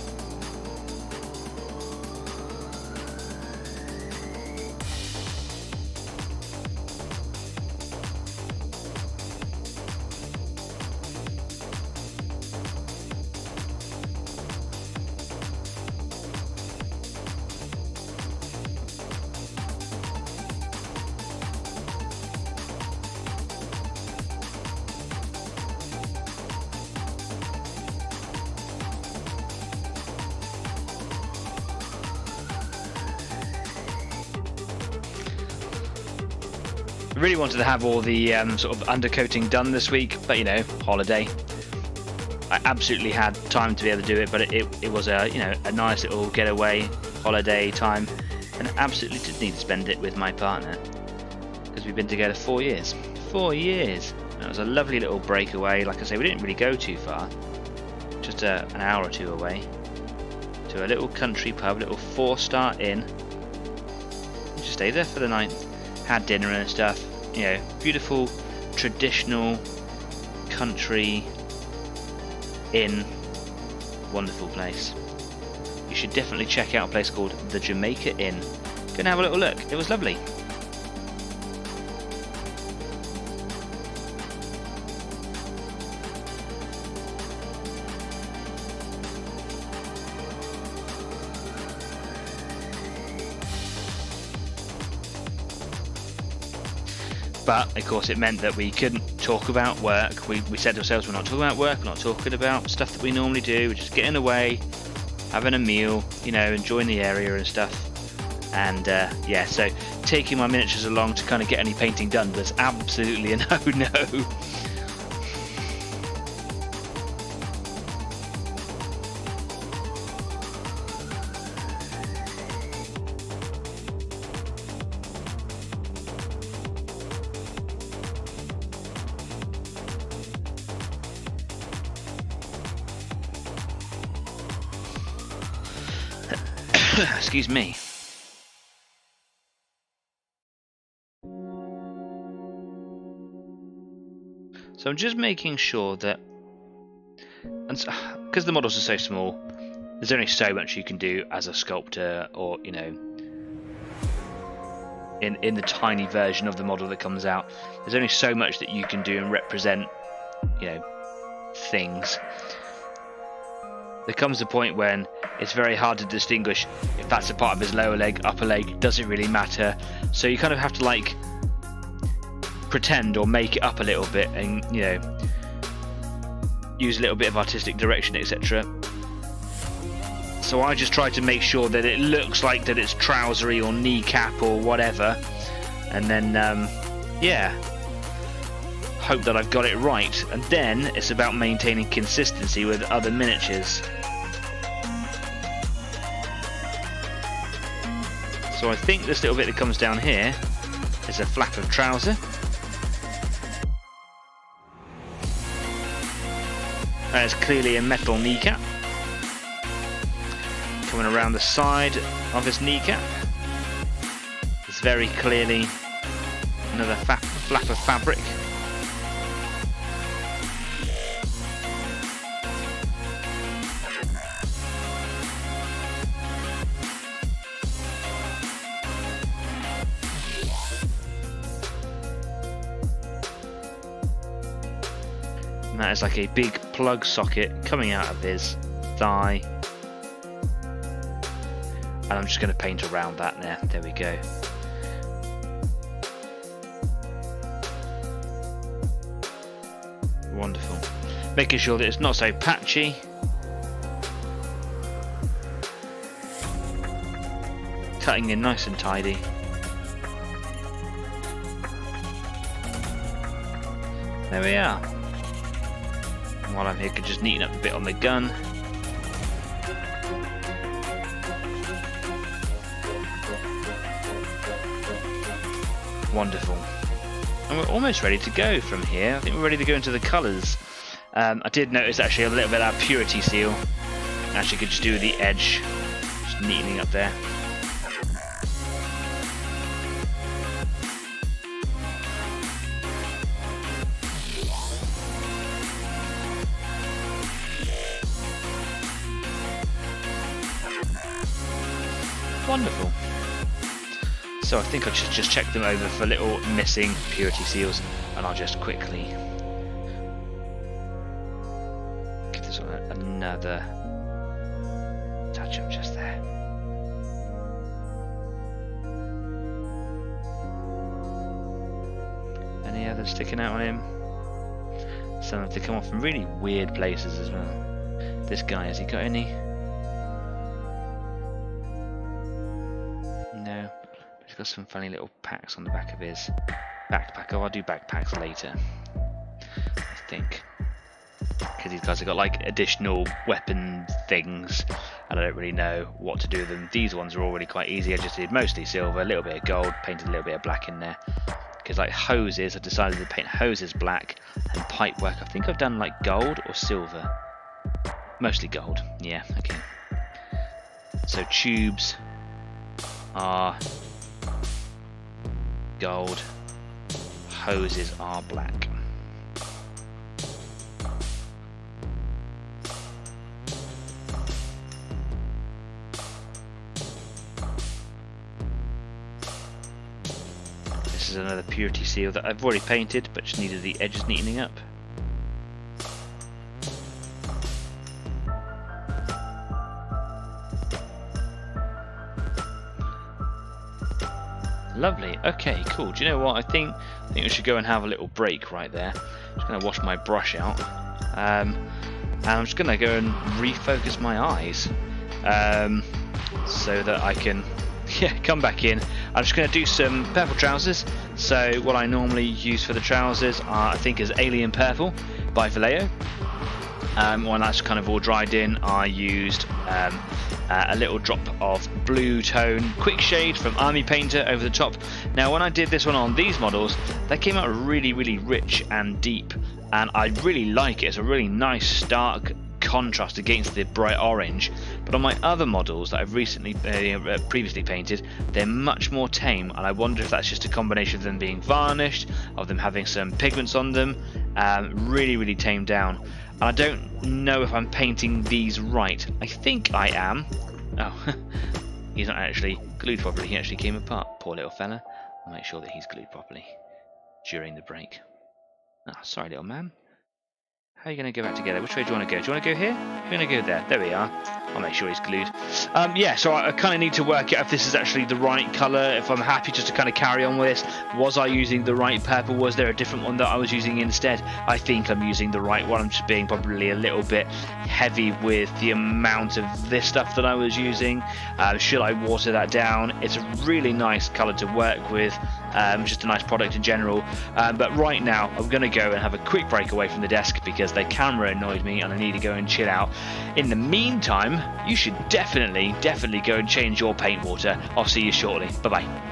I really wanted to have all the sort of undercoating done this week, but you know, holiday. I absolutely had time to be able to do it, but it was a, you know, a nice little getaway holiday time, and I absolutely did need to spend it with my partner because we've been together 4 years. 4 years. And it was a lovely little breakaway. Like I say, we didn't really go too far, just an hour or two away, to a little country pub, little 4-star inn. We just stayed there for the night, had dinner and stuff. You know, beautiful traditional country inn, wonderful place. You should definitely check out a place called the Jamaica Inn. Go and have a little look. It was lovely. But of course it meant that we couldn't talk about work. We said to ourselves, we're not talking about work, we're not talking about stuff that we normally do, we're just getting away, having a meal, you know, enjoying the area and stuff. And yeah, so taking my miniatures along to kind of get any painting done was absolutely a no-no. Excuse me. So I'm just making sure that, because the models are so small, there's only so much you can do as a sculptor, or you know, in the tiny version of the model that comes out, there's only so much that you can do and represent, you know, things. There comes a point when it's very hard to distinguish if that's a part of his lower leg, upper leg, doesn't really matter. So you kind of have to like pretend or make it up a little bit, and you know, use a little bit of artistic direction, etc. So I just try to make sure that it looks like that it's trousery or kneecap or whatever, and then yeah, hope that I've got it right. And then it's about maintaining consistency with other miniatures. So I think this little bit that comes down here is a flap of trouser. That is clearly a metal kneecap. Coming around the side of his kneecap, it's very clearly another flap of fabric. And that is like a big plug socket coming out of his thigh. And I'm just going to paint around that there. There we go. Wonderful. Making sure that it's not so patchy. Cutting in nice and tidy. There we are. And while I'm here, I could just neaten up a bit on the gun. Wonderful. And we're almost ready to go from here. I think we're ready to go into the colours. I did notice actually a little bit of our purity seal. Actually could just do the edge, just neatening up there. Wonderful. So I think I should just check them over for little missing purity seals, and I'll just quickly give this one another touch up just there. Any others sticking out on him? Some of them come off from really weird places as well. This guy, has he got any? He's got some funny little packs on the back of his backpack. Oh, I'll do backpacks later, I think. Because these guys have got like additional weapon things, and I don't really know what to do with them. These ones are already quite easy. I just did mostly silver, a little bit of gold, painted a little bit of black in there. Because like hoses, I decided to paint hoses black, and pipe work, I think I've done like gold or silver. Mostly gold, yeah, okay. So tubes are gold, hoses are black. This is another purity seal that I've already painted, but just needed the edges neatening up. Lovely. Okay, cool. Do you know what? I think we should go and have a little break right there. I'm just going to wash my brush out, and I'm just going to go and refocus my eyes, so that I can come back in. I'm just going to do some purple trousers. So what I normally use for the trousers are, I think, is Alien Purple by Vallejo. When that's kind of all dried in, I used a little drop of blue tone quick shade from Army Painter over the top. Now when I did this one on these models, they came out really rich and deep, and I really like it. It's a really nice stark contrast against the bright orange. But on my other models that I've previously painted, they're much more tame, and I wonder if that's just a combination of them being varnished, of them having some pigments on them, really tamed down. And I don't know if I'm painting these right. I think I am. Oh, he's not actually glued properly. He actually came apart. Poor little fella. I'll make sure that he's glued properly during the break. Ah, sorry, little man. How are you going to go back together? Which way do you want to go? Do you want to go here? You're going to go there. There we are. I'll make sure he's glued. Yeah, so I kind of need to work out if this is actually the right colour, if I'm happy just to kind of carry on with this. Was I using the right purple? Was there a different one that I was using instead? I think I'm using the right one. I'm just being probably a little bit heavy with the amount of this stuff that I was using. Should I water that down? It's a really nice colour to work with. Just a nice product in general. But right now, I'm going to go and have a quick break away from the desk because the camera annoyed me and I need to go and chill out. In the meantime, you should definitely go and change your paint water. I'll see you shortly. Bye bye.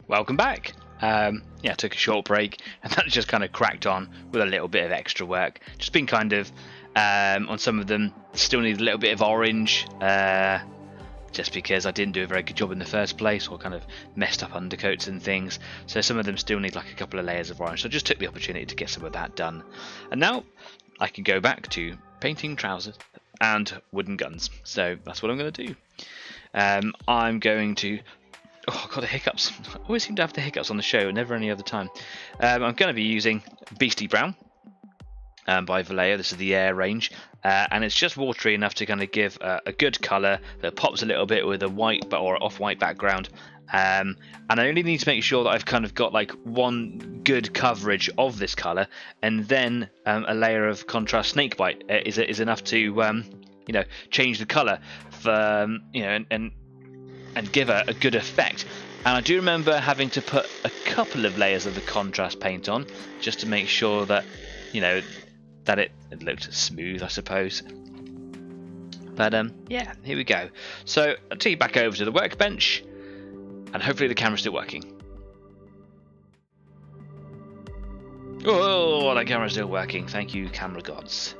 Welcome back. Yeah, took a short break, and that just kind of cracked on with a little bit of extra work. Just been kind of on some of them, still need a little bit of orange, just because I didn't do a very good job in the first place, or kind of messed up undercoats and things. So some of them still need like a couple of layers of orange. So I just took the opportunity to get some of that done, and now I can go back to painting trousers and wooden guns. So that's what I'm going to do. I'm going to. Oh, I got the hiccups. I always seem to have the hiccups on the show, never any other time. I'm going to be using Beastie Brown by Vallejo. This is the Air range, and it's just watery enough to kind of give a good colour that pops a little bit with a white or off-white background. And I only need to make sure that I've kind of got like one good coverage of this colour, and then a layer of contrast snakebite is enough to you know, change the colour for you know, and give a good effect. And I do remember having to put a couple of layers of the contrast paint on just to make sure that, you know, that it looked smooth, I suppose. But yeah, here we go. So I'll take you back over to the workbench, and hopefully the camera's still working. Oh, the camera's still working. Thank you, camera gods.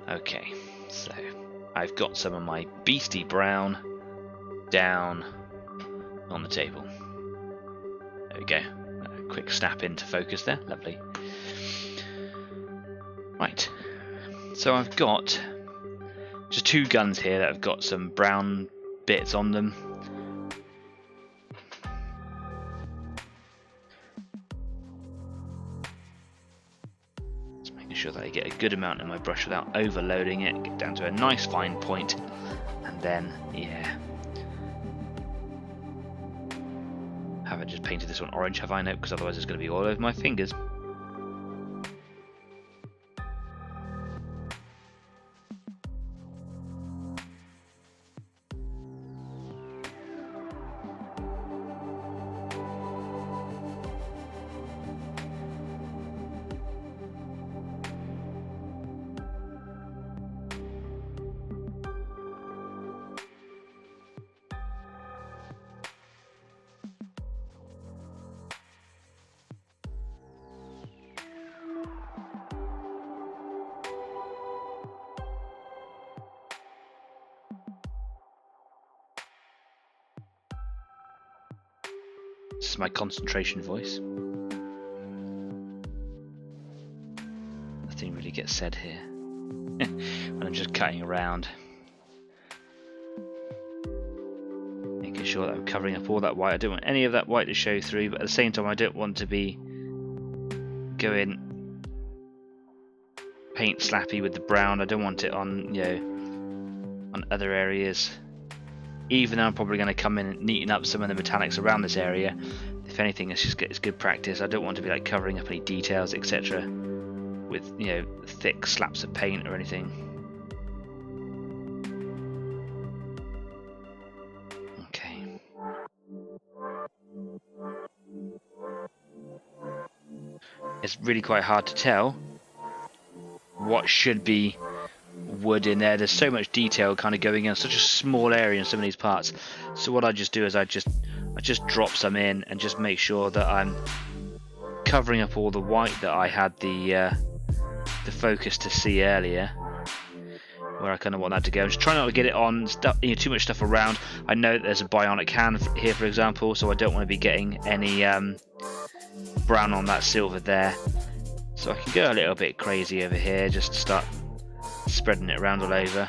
Okay, so I've got some of my Beastie Brown down on the table. There we go. A quick snap into focus there. Lovely. Right. So I've got just two guns here that have got some brown bits on them. Sure that I get a good amount in my brush without overloading it, get down to a nice fine point, and then yeah, haven't just painted this one orange, have I? No, because otherwise it's going to be all over my fingers. This is my concentration voice. Nothing really gets said here when I'm just cutting around, making sure that I'm covering up all that white. I don't want any of that white to show through, but at the same time I don't want to be going paint slappy with the brown. I don't want it on, you know, on other areas. Even though I'm probably going to come in and neaten up some of the metallics around this area. If anything, it's good practice. I don't want to be like covering up any details, etc. with, you know, thick slaps of paint or anything. Okay. It's really quite hard to tell what should be wood in there. There's so much detail kind of going in such a small area in some of these parts. So what I just do is I just drop some in and just make sure that I'm covering up all the white that I had the focus to see earlier, where I kind of want that to go. I'm just trying not to get it on stuff, you know, too much stuff around. I know that there's a bionic hand here, for example, so I don't want to be getting any brown on that silver there. So I can go a little bit crazy over here, just start spreading it around all over,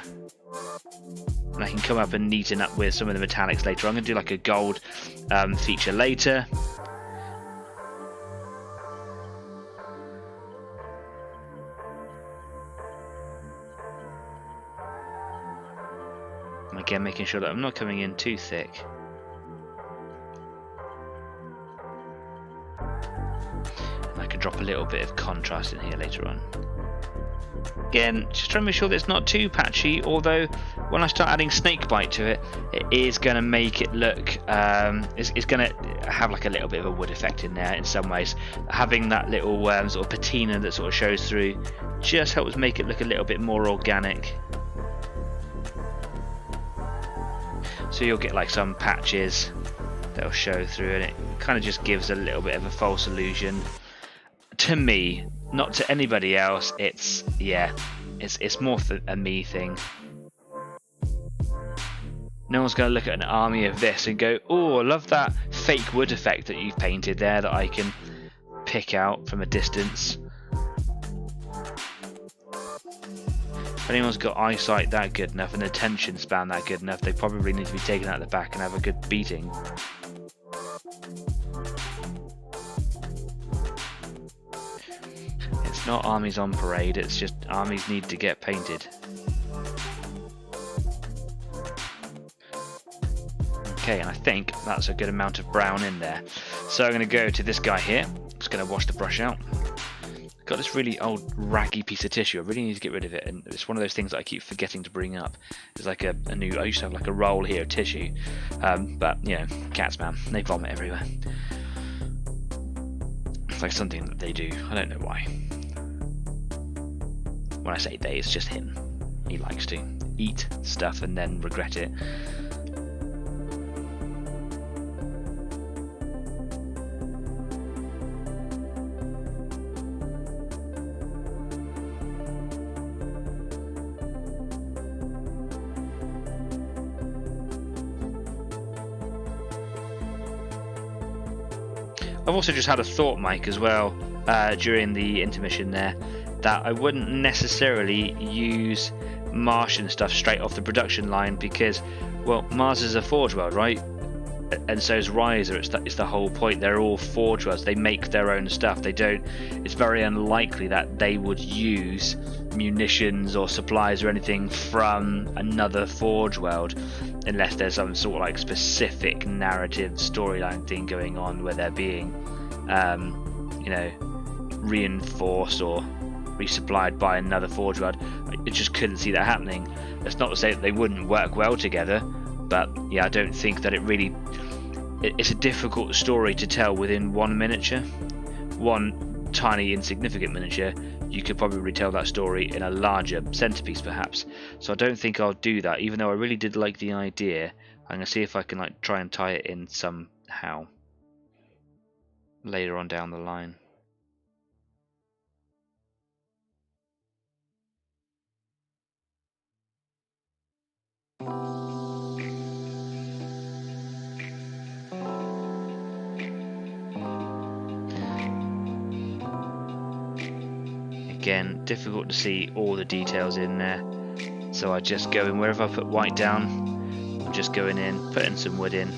and I can come up and neaten up with some of the metallics later. I'm going to do like a gold feature later. And again, making sure that I'm not coming in too thick. And I can drop a little bit of contrast in here later on. Again, just trying to make sure that it's not too patchy, although when I start adding snakebite to it, it is going to make it look, it's going to have like a little bit of a wood effect in there in some ways. Having that little sort of patina that sort of shows through just helps make it look a little bit more organic. So you'll get like some patches that'll show through, and it kind of just gives a little bit of a false illusion to me, not to anybody else. It's it's more a me thing. No one's going to look at an army of this and go, oh, I love that fake wood effect that you've painted there that I can pick out from a distance. If anyone's got eyesight that good enough and attention span that good enough, they probably need to be taken out the back and have a good beating. It's not armies on parade, it's just armies need to get painted. Okay, and I think that's a good amount of brown in there. So I'm going to go to this guy here. Just going to wash the brush out. Got this really old raggy piece of tissue. I really need to get rid of it, and it's one of those things that I keep forgetting to bring up. It's like a new. I used to have like a roll here of tissue, but you know, cats, man, they vomit everywhere. It's like something that they do. I don't know why. When I say they, it's just him. He likes to eat stuff and then regret it. I've also just had a thought, Mike, as well, during the intermission there, that I wouldn't necessarily use Martian stuff straight off the production line because, well, Mars is a forge world, right? And so is Riser. It's the whole point. They're all forge worlds. They make their own stuff. They don't. It's very unlikely that they would use munitions or supplies or anything from another forge world, unless there's some sort of like specific narrative storyline thing going on where they're being, you know, reinforced or resupplied by another forge world. I just couldn't see that happening. That's not to say that they wouldn't work well together. But yeah, I don't think that it's a difficult story to tell within one miniature. One tiny insignificant miniature, you could probably retell that story in a larger centerpiece perhaps. So I don't think I'll do that, even though I really did like the idea. I'm going to see if I can like try and tie it in somehow later on down the line. Again, difficult to see all the details in there, so I just go in wherever I put white down. I'm just going in, putting some wood in,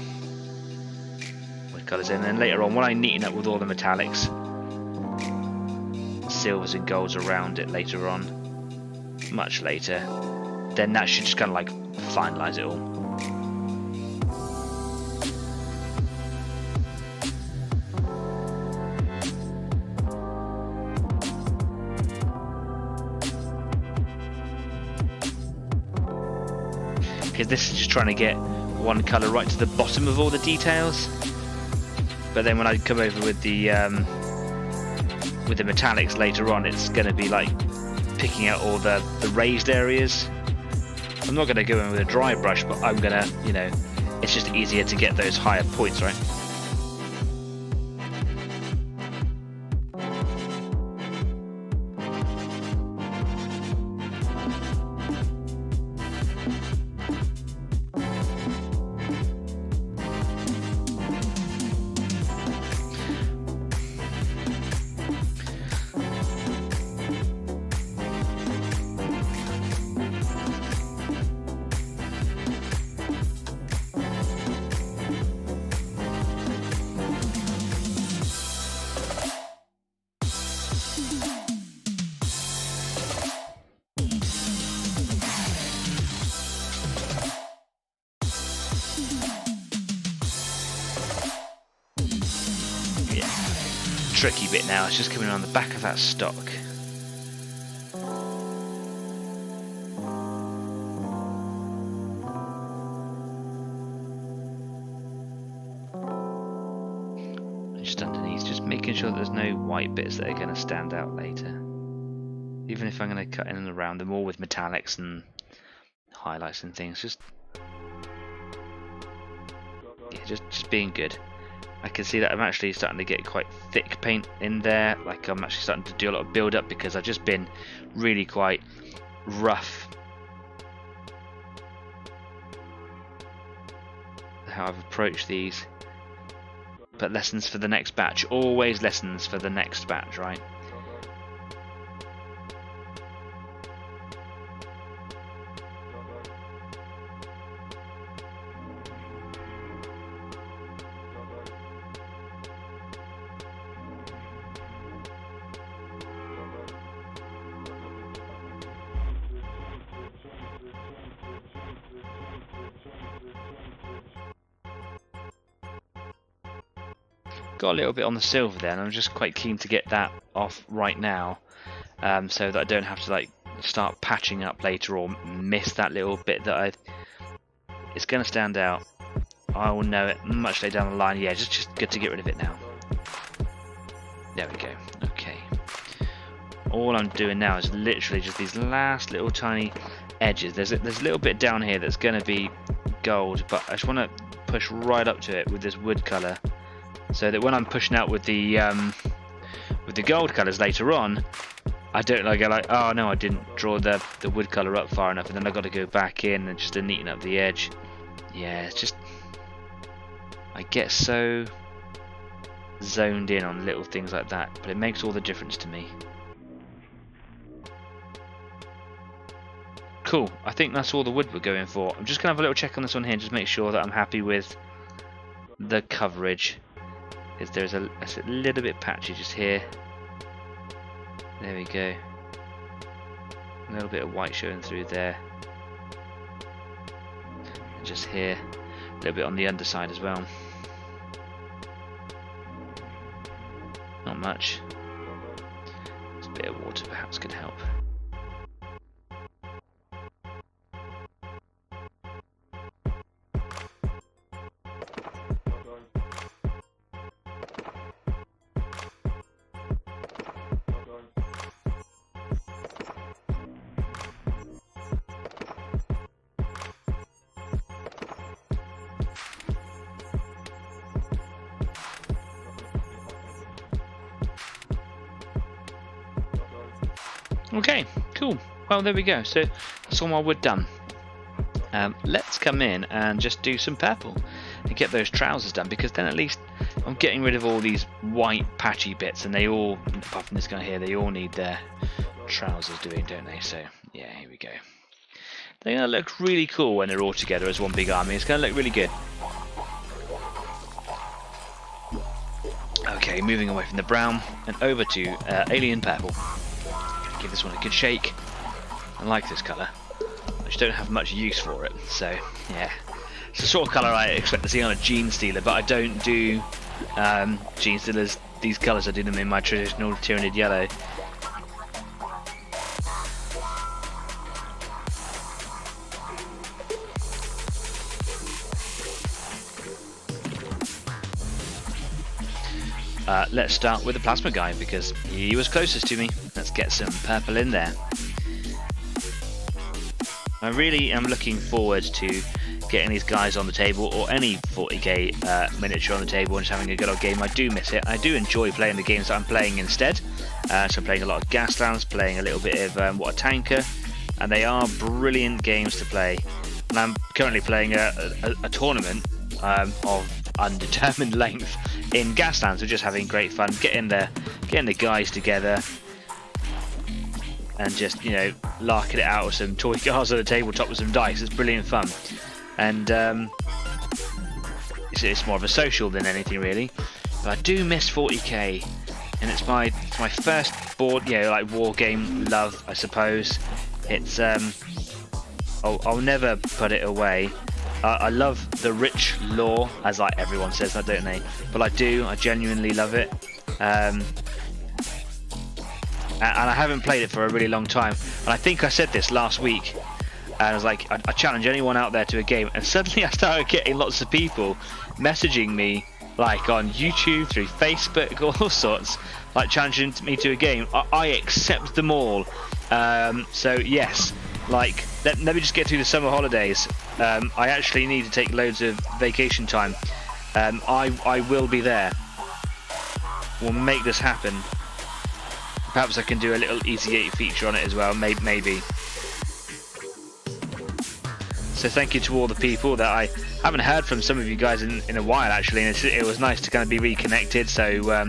wood colours in, and then later on when I neaten up with all the metallics, silvers and golds around it later on, much later, then that should just kind of like finalise it all. Because this is just trying to get one colour right to the bottom of all the details, but then when I come over with the metallics later on, it's going to be like picking out all the raised areas. I'm not going to go in with a dry brush, but I'm going to, you know, it's just easier to get those higher points, right? Tricky bit now, it's just coming on the back of that stock. Just underneath, just making sure that there's no white bits that are going to stand out later. Even if I'm going to cut in and around them all with metallics and highlights and things, just just being good. I can see that I'm actually starting to get quite thick paint in there. Like I'm actually starting to do a lot of build up because I've just been really quite rough how I've approached these. But lessons for the next batch. Always lessons for the next batch, right? Got a little bit on the silver there, and I'm just quite keen to get that off right now, so that I don't have to like start patching up later or miss that little bit that it's going to stand out. I will know it much later down the line. Yeah, just good to get rid of it now. There we go. Okay. All I'm doing now is literally just these last little tiny edges. There's a little bit down here that's going to be gold, but I just want to push right up to it with this wood colour, so that when I'm pushing out with the gold colours later on, I don't go like, oh no, I didn't draw the wood colour up far enough, and then I've got to go back in and just to neaten up the edge. Yeah, it's just, I get so zoned in on little things like that, but it makes all the difference to me. Cool, I think that's all the wood we're going for. I'm just going to have a little check on this one here, just make sure that I'm happy with the coverage. Is there's a little bit patchy just here. There we go. A little bit of white showing through there. And just here. A little bit on the underside as well. Not much. Just a bit of water perhaps could help. Okay, cool. Well, there we go. So that's all my wood done. Let's come in and just do some purple and get those trousers done, because then at least I'm getting rid of all these white patchy bits, and they all, apart from this guy here, they all need their trousers doing, don't they? So yeah, here we go. They're going to look really cool when they're all together as one big army. It's going to look really good. Okay, moving away from the brown and over to alien purple. Give this one a good shake. I like this colour. I just don't have much use for it, so yeah. It's the sort of colour I expect to see on a Gene Stealer, but I don't do Gene Stealers, these colours. I do them in my traditional Tyranid yellow. Let's start with the plasma guy because he was closest to me. Let's get some purple in there. I really am looking forward to getting these guys on the table, or any 40k miniature on the table, and just having a good old game. I do miss it. I do enjoy playing the games that I'm playing instead. So I'm playing a lot of Gaslands, playing a little bit of What a Tanker, and they are brilliant games to play. And I'm currently playing a tournament of undetermined length in Gaslands. We're just having great fun, getting the guys together and just, you know, larking it out with some toy cars on the tabletop with some dice. It's brilliant fun, and it's more of a social than anything really. But I do miss 40k, and it's my first board, you know, like war game love, I suppose. It's I'll never put it away. I love the rich lore, as like everyone says that, don't they? But I do. I genuinely love it. And I haven't played it for a really long time. And I think I said this last week. And I was like, I challenge anyone out there to a game. And suddenly I started getting lots of people messaging me, like on YouTube, through Facebook, all sorts, like challenging me to a game. I accept them all. So yes, like let me just get through the summer holidays. I actually need to take loads of vacation time. I will be there. We'll make this happen. Perhaps I can do a little Easy 8 feature on it as well, maybe. So thank you to all the people that I haven't heard from, some of you guys in a while actually, and it was nice to kind of be reconnected. So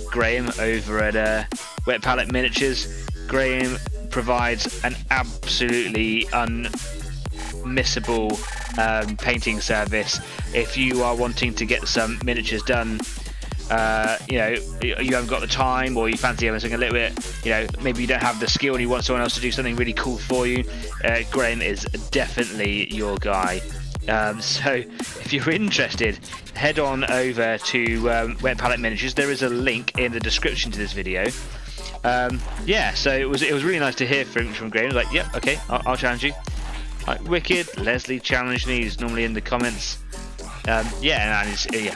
Graham over at Wet Palette Miniatures. Graham provides an absolutely unmissable painting service. If you are wanting to get some miniatures done, you know, you haven't got the time, or you fancy having something a little bit, you know, maybe you don't have the skill and you want someone else to do something really cool for you, Graham is definitely your guy. So if you're interested, head on over to Wet Palette Miniatures. There is a link in the description to this video. Yeah, so it was really nice to hear from Graham. He was like, yep, okay, I'll challenge you. Like, wicked. Leslie challenged me. He's normally in the comments. Yeah, and yeah,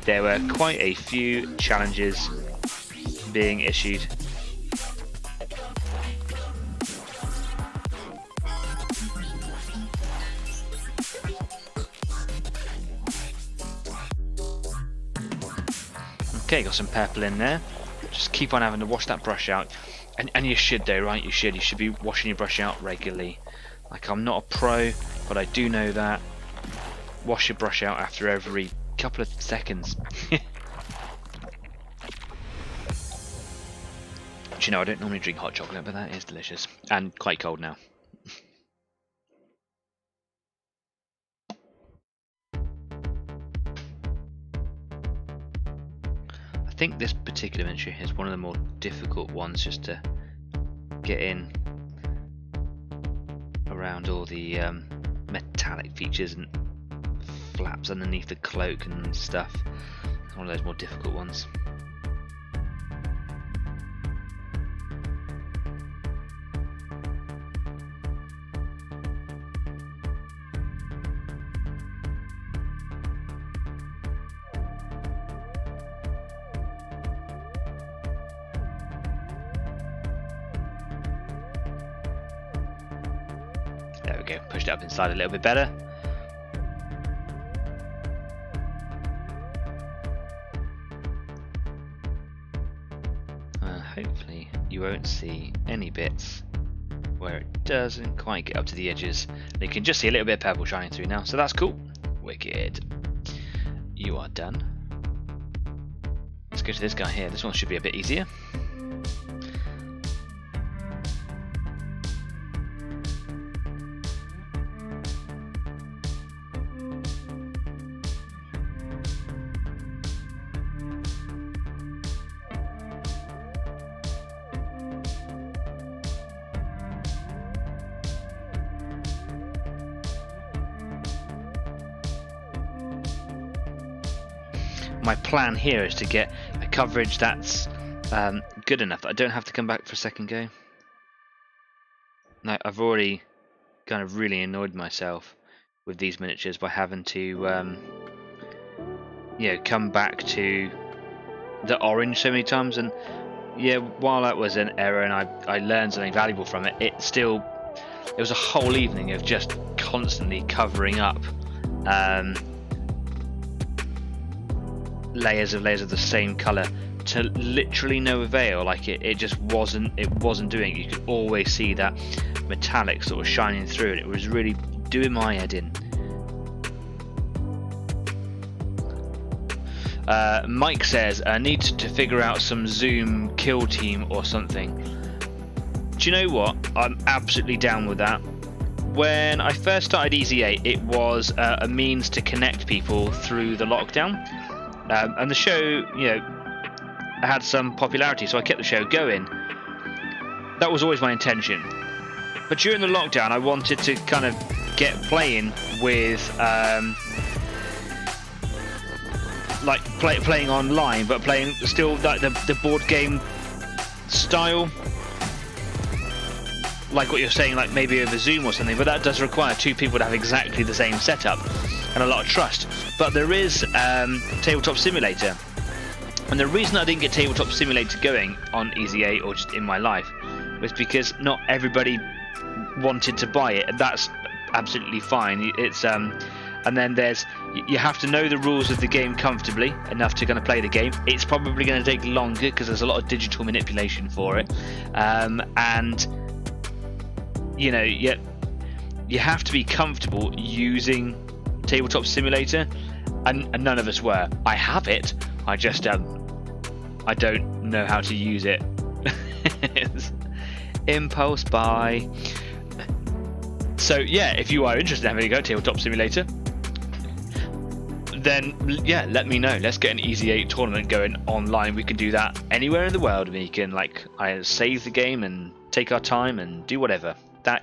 there were quite a few challenges being issued. Okay, got some purple in there. Just keep on having to wash that brush out, and you should though, right? You should be washing your brush out regularly. Like, I'm not a pro, but I do know that. Wash your brush out after every couple of seconds. Do you know, I don't normally drink hot chocolate, but that is delicious and quite cold now. I think this particular miniature is one of the more difficult ones just to get in around all the metallic features and flaps underneath the cloak and stuff. It's one of those more difficult ones. There we go, pushed it up inside a little bit better. Hopefully you won't see any bits where it doesn't quite get up to the edges. And you can just see a little bit of purple shining through now, so that's cool. Wicked. You are done. Let's go to this guy here. This one should be a bit easier. My plan here is to get a coverage that's good enough that I don't have to come back for a second go. Now, I've already kind of really annoyed myself with these miniatures by having to you know, come back to the orange so many times, and yeah, while that was an error and I learned something valuable from it, it was a whole evening of just constantly covering up layers of the same color to literally no avail. Like it just wasn't doing it. You could always see that metallic sort of shining through, and it was really doing my head in. Mike says I need to figure out some Zoom kill team or something. Do you know what? I'm absolutely down with that. When I first started Easy 8, it was a means to connect people through the lockdown. And the show, you know, had some popularity, so I kept the show going. That was always my intention. But during the lockdown, I wanted to kind of get playing with, like playing online, but playing still like the board game style, like what you're saying, like maybe over Zoom or something. But that does require two people to have exactly the same setup and a lot of trust. But there is Tabletop Simulator, and the reason I didn't get Tabletop Simulator going on Easy 8 or just in my life was because not everybody wanted to buy it, and that's absolutely fine. It's And then you have to know the rules of the game comfortably enough to kind of play the game. It's probably going to take longer because there's a lot of digital manipulation for it, and you know, you have to be comfortable using Tabletop Simulator, and none of us were. I have it, I just I don't know how to use it. Impulse buy. So yeah, if you are interested in having a go at Tabletop Simulator, then yeah, let me know. Let's get an Easy 8 tournament going online. We can do that anywhere in the world. We can save the game and take our time and do whatever.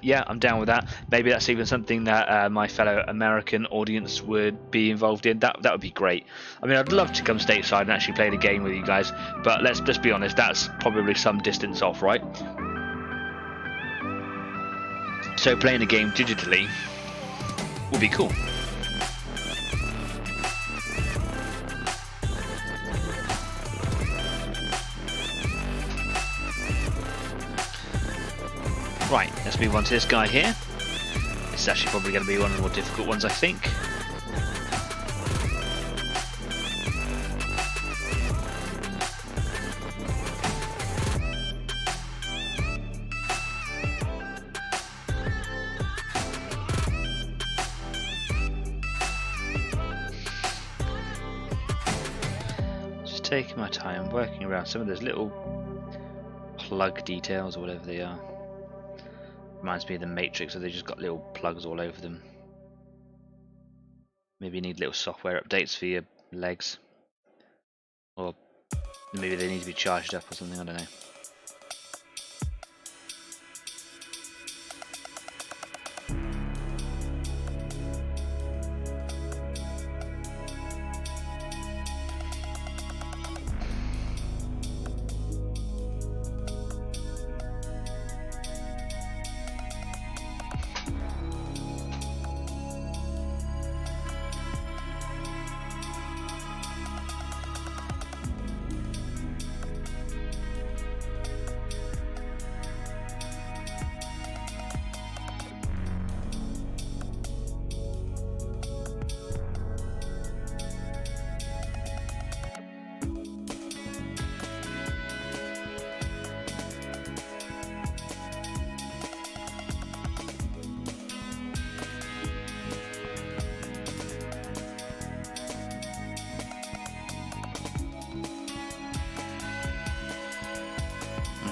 Yeah, I'm down with that. Maybe that's even something that my fellow American audience would be involved in. That would be great. I mean, I'd love to come stateside and actually play the game with you guys, but let's just be honest, that's probably some distance off, right? So playing a game digitally would be cool. Right, let's move on to this guy here. This is actually probably going to be one of the more difficult ones, I think. Just taking my time, working around some of those little plug details or whatever they are. Reminds me of the Matrix, so they just got little plugs all over them. Maybe you need little software updates for your legs, or maybe they need to be charged up or something, I don't know.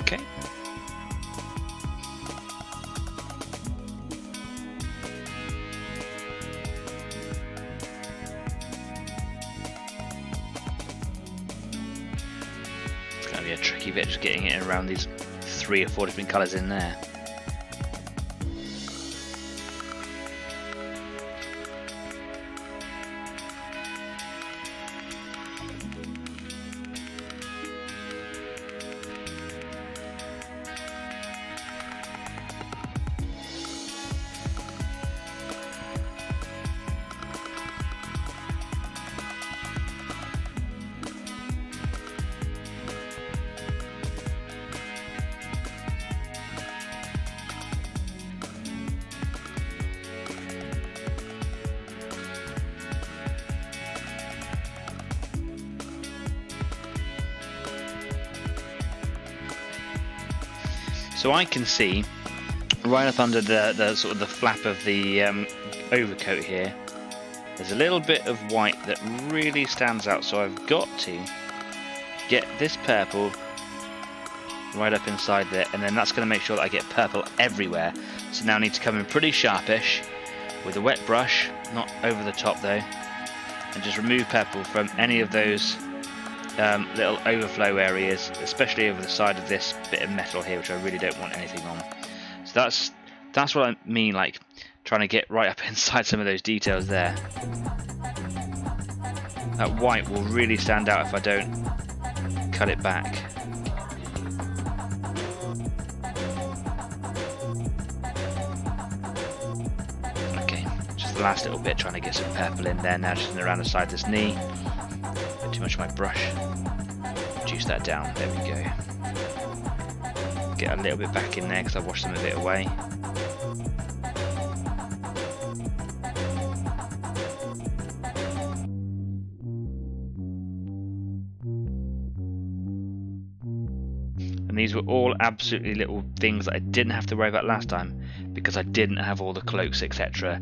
Okay. It's going to be a tricky bit just getting it around these 3 or 4 different colours in there. So I can see right up under the sort of the flap of the overcoat here, there's a little bit of white that really stands out. So I've got to get this purple right up inside there, and then that's going to make sure that I get purple everywhere. So now I need to come in pretty sharpish with a wet brush, not over the top though, and just remove purple from any of those little overflow areas, especially over the side of this bit of metal here, which I really don't want anything on. So that's what I mean, like trying to get right up inside some of those details there. That white will really stand out if I don't cut it back. Okay, just the last little bit, trying to get some purple in there now, just around the side of this knee. Too much of my brush. Reduce that down. There we go. Get a little bit back in there because I washed some of it away. these were all absolutely little things that I didn't have to worry about last time because I didn't have all the cloaks, etc.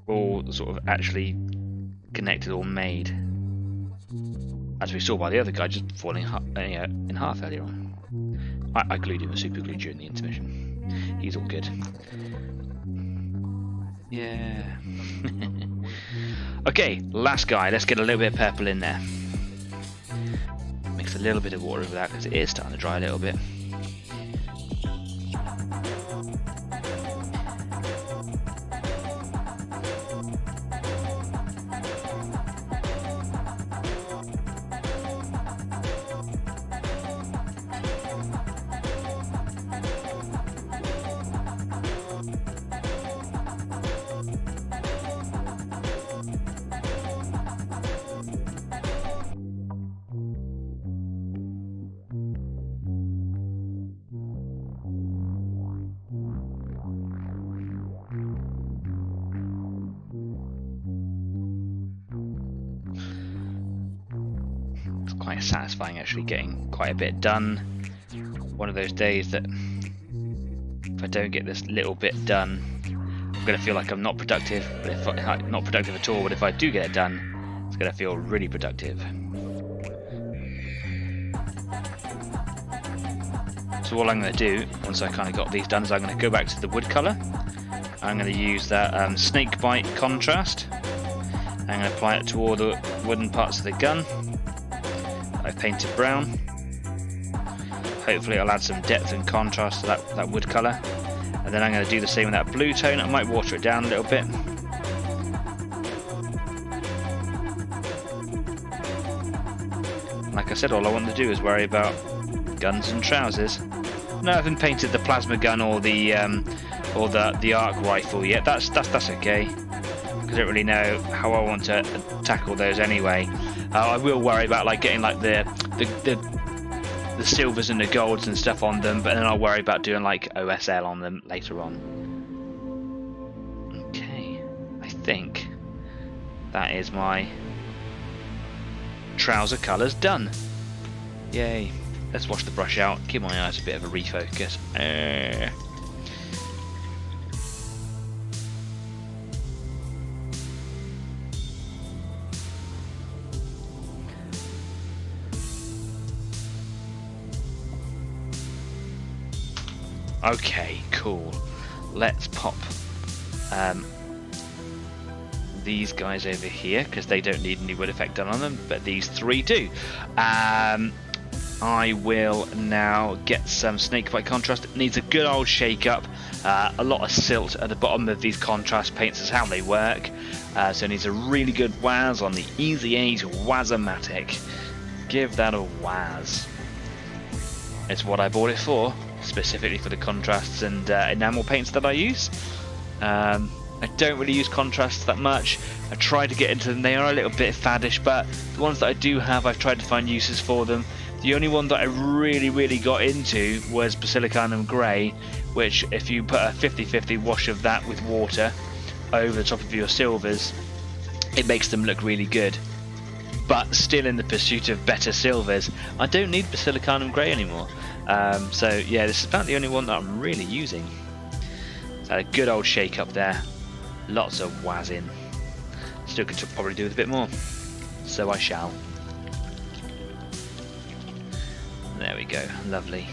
All sort of actually connected or made, as we saw by the other guy just falling in half earlier on. I glued him with super glue during the intermission. He's all good. Yeah. Okay, last guy. Let's get a little bit of purple in there. Mix a little bit of water over that because it is starting to dry a little bit. Quite satisfying actually getting quite a bit done. One of those days that if I don't get this little bit done, I'm going to feel like I'm not productive, but if not productive at all, but if I do get it done, it's going to feel really productive. So all I'm going to do once I kind of got these done is I'm going to go back to the wood colour. I'm going to use that snake bite contrast. I'm going to apply it to all the wooden parts of the gun. I've painted brown. Hopefully it'll add some depth and contrast to that wood colour. And then I'm going to do the same with that blue tone. I might water it down a little bit. Like I said, all I want to do is worry about guns and trousers. No, I haven't painted the plasma gun or the arc rifle yet. That's okay. I don't really know how I want to tackle those anyway. I will worry about like getting like the silvers and the golds and stuff on them, but then I'll worry about doing like OSL on them later on. Okay, I think that is my trouser colours done. Yay! Let's wash the brush out. Give my eyes a bit of a refocus. Okay, cool. Let's pop these guys over here because they don't need any wood effect done on them, but these three do. I will now get some snakebite contrast. It needs a good old shake up. A lot of silt at the bottom of these contrast paints is how they work. So it needs a really good waz on the Easy Age Waz-O-Matic. Give that a waz. It's what I bought it for, specifically for the contrasts and enamel paints that I use. I don't really use contrasts that much. I try to get into them. They are a little bit faddish, but the ones that I do have, I've tried to find uses for them. The only one that I really got into was Basilicanum Grey, which if you put a 50-50 wash of that with water over the top of your silvers, it makes them look really good. But still in the pursuit of better silvers, I don't need Basilicanum Grey anymore. So yeah, this is about the only one that I'm really using. So a good old shake up there. Lots of wazzing. Still could probably do with a bit more. So I shall. There we go, lovely.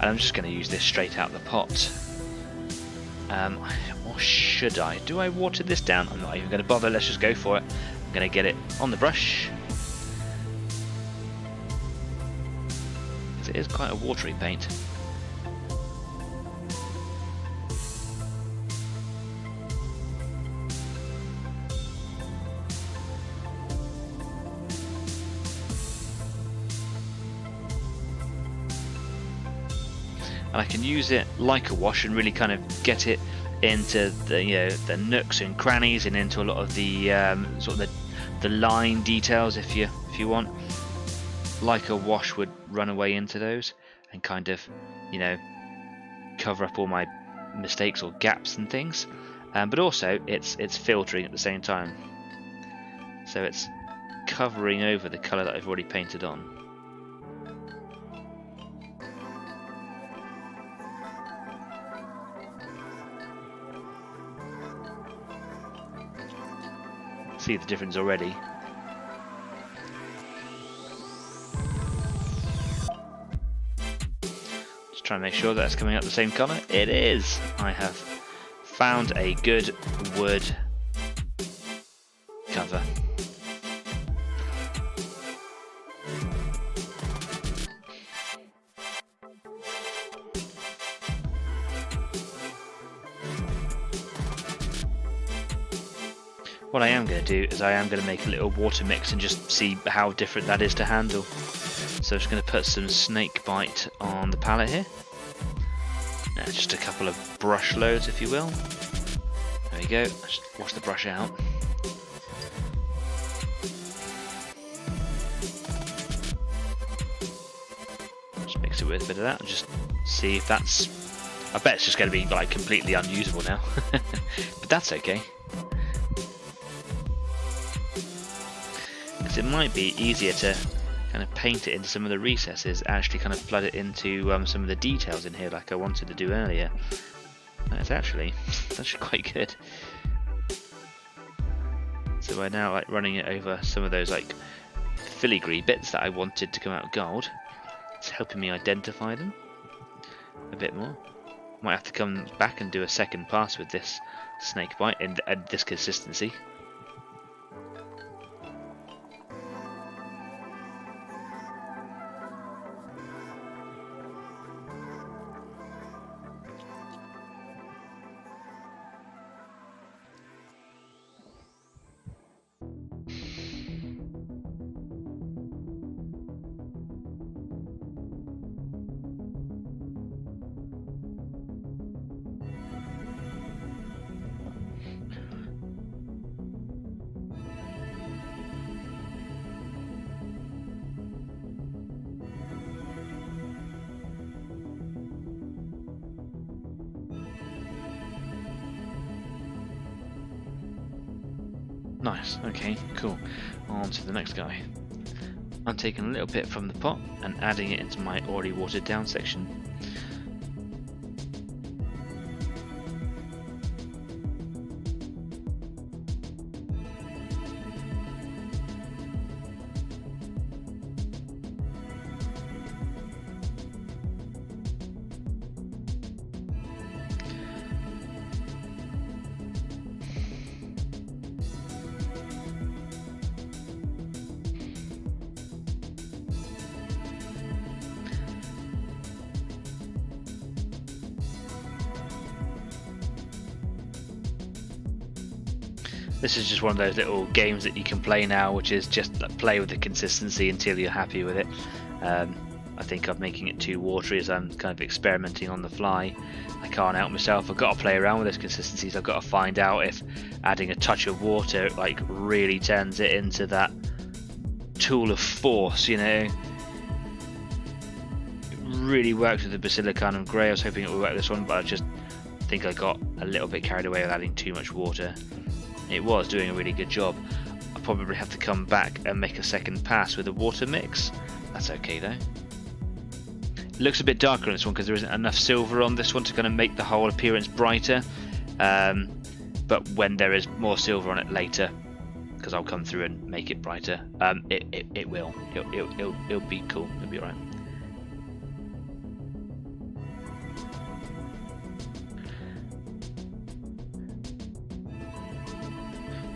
And I'm just going to use this straight out the pot. Or should I? Do I water this down? I'm not even going to bother, let's just go for it. I'm going to get it on the brush. It is quite a watery paint. And I can use it like a wash and really kind of get it into the the nooks and crannies and into a lot of the sort of the line details if you want. Like a wash would run away into those and kind of cover up all my mistakes or gaps and things, but also it's filtering at the same time, so it's covering over the colour that I've already painted on. see the difference already. Just trying to make sure that's coming out the same colour. It is! I have found a good wood cover. What I am going to do is I am going to make a little water mix and just see how different that is to handle. So I'm just going to put some snake bite on the palette here. Just a couple of brush loads, if you will. There you go. Just wash the brush out. Just mix it with a bit of that and just see if that's... I bet it's just going to be like completely unusable now. But that's okay. It might be easier to kind of paint it into some of the recesses, actually kind of flood it into some of the details in here like I wanted to do earlier. That's actually quite good. So by now like running it over some of those like filigree bits that I wanted to come out gold, it's helping me identify them a bit more. Might have to come back and do a second pass with this snake bite and this consistency. Nice, okay, cool. On to the next guy. I'm taking a little bit from the pot and adding it into my already watered down section. This is just one of those little games that you can play now, which is just play with the consistency until you're happy with it. I think I'm making it too watery as I'm kind of experimenting on the fly. I can't help myself. I've got to play around with those consistencies. I've got to find out if adding a touch of water like really turns it into that tool of force, you know. It really works with the Basilicanum Grey. I was hoping it would work with this one, but I just think I got a little bit carried away with adding too much water. It was doing a really good job. I'll probably have to come back and make a second pass with a water mix. That's okay though. It looks a bit darker on this one because there isn't enough silver on this one to kind of make the whole appearance brighter. But when there is more silver on it later, because I'll come through and make it brighter, it will. It'll be cool. It'll be alright.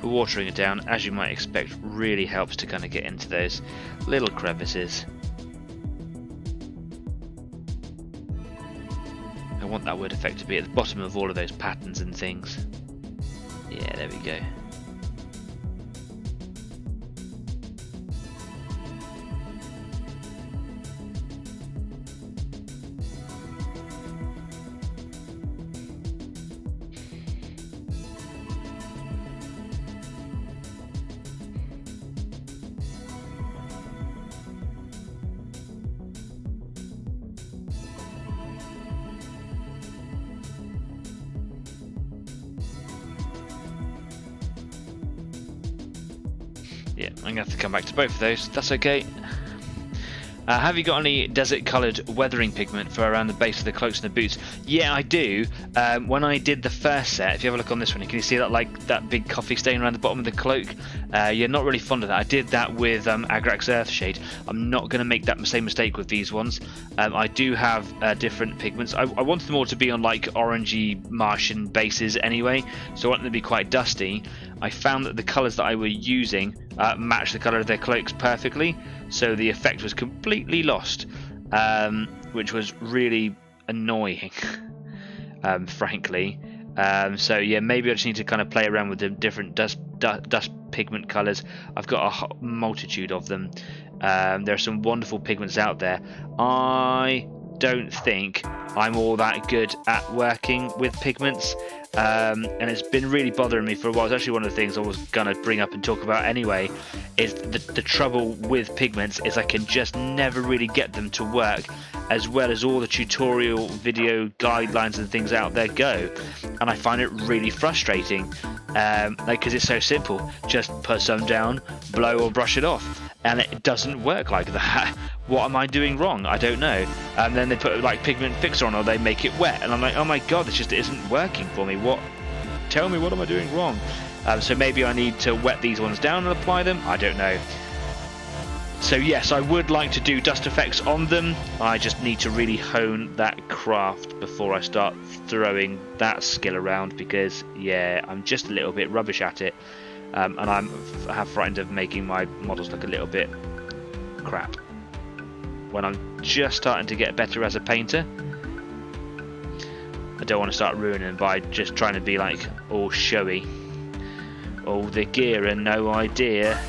Watering it down, as you might expect, really helps to kind of get into those little crevices. I want that wood effect to be at the bottom of all of those patterns and things. Yeah, there we go. Yeah, I'm going to have to come back to both of those. That's okay. Have you got any desert coloured weathering pigment for around the base of the cloaks and the boots? Yeah, I do. When I did the first set, if you have a look on this one, can you see that, like, that big coffee stain around the bottom of the cloak? You're not really fond of that. I did that with Agrax Earthshade. I'm not going to make that same mistake with these ones. I do have different pigments. I wanted them all to be on like orangey Martian bases anyway, so I want them to be quite dusty. I found that the colours that I were using matched the colour of their cloaks perfectly, so the effect was completely lost, which was really annoying, frankly. So yeah, maybe I just need to kind of play around with the different dust pigment colours. I've got a multitude of them. There are some wonderful pigments out there. I don't think I'm all that good at working with pigments, and it's been really bothering me for a while. It's actually one of the things I was going to bring up and talk about anyway, is the trouble with pigments is I can just never really get them to work as well as all the tutorial video guidelines and things out there go, and I find it really frustrating, because it's so simple. Just put some down, blow or brush it off, and it doesn't work like that. What am I doing wrong? I don't know. And then they put like pigment fixer on, or they make it wet, and I'm like, oh my god, this just isn't working for me. What? Tell me, what am I doing wrong? So maybe I need to wet these ones down and apply them. I don't know. So yes, I would like to do dust effects on them. I just need to really hone that craft before I start throwing that skill around, because yeah, I'm just a little bit rubbish at it, and I have frightened of making my models look a little bit crap when I'm just starting to get better as a painter. I don't want to start ruining by just trying to be like all showy, all the gear and no idea.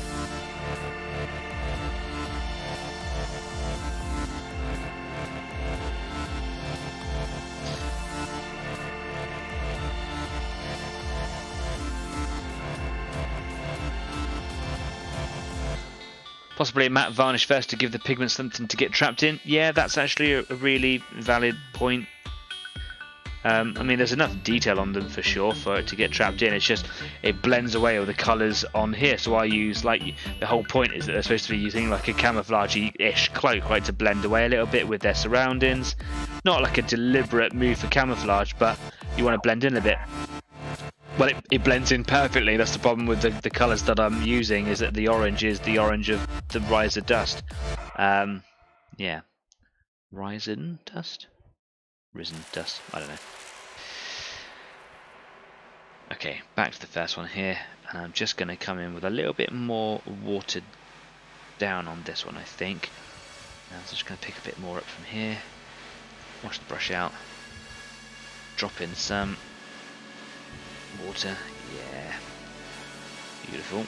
Possibly a matte varnish first to give the pigment something to get trapped in. Yeah, that's actually a really valid point. I mean, there's enough detail on them for sure for it to get trapped in. It's just it blends away all the colours on here. So I use, like, the whole point is that they're supposed to be using like a camouflage-ish cloak, right, to blend away a little bit with their surroundings. Not like a deliberate move for camouflage, but you want to blend in a bit. Well, it blends in perfectly. That's the problem with the colours that I'm using, is that the orange is the orange of the Rise of Dust. Yeah. Risen Dust? Risen Dust? I don't know. Okay, back to the first one here. And I'm just going to come in with a little bit more watered down on this one, I think. Now I'm just going to pick a bit more up from here. Wash the brush out. Drop in some water, yeah, beautiful.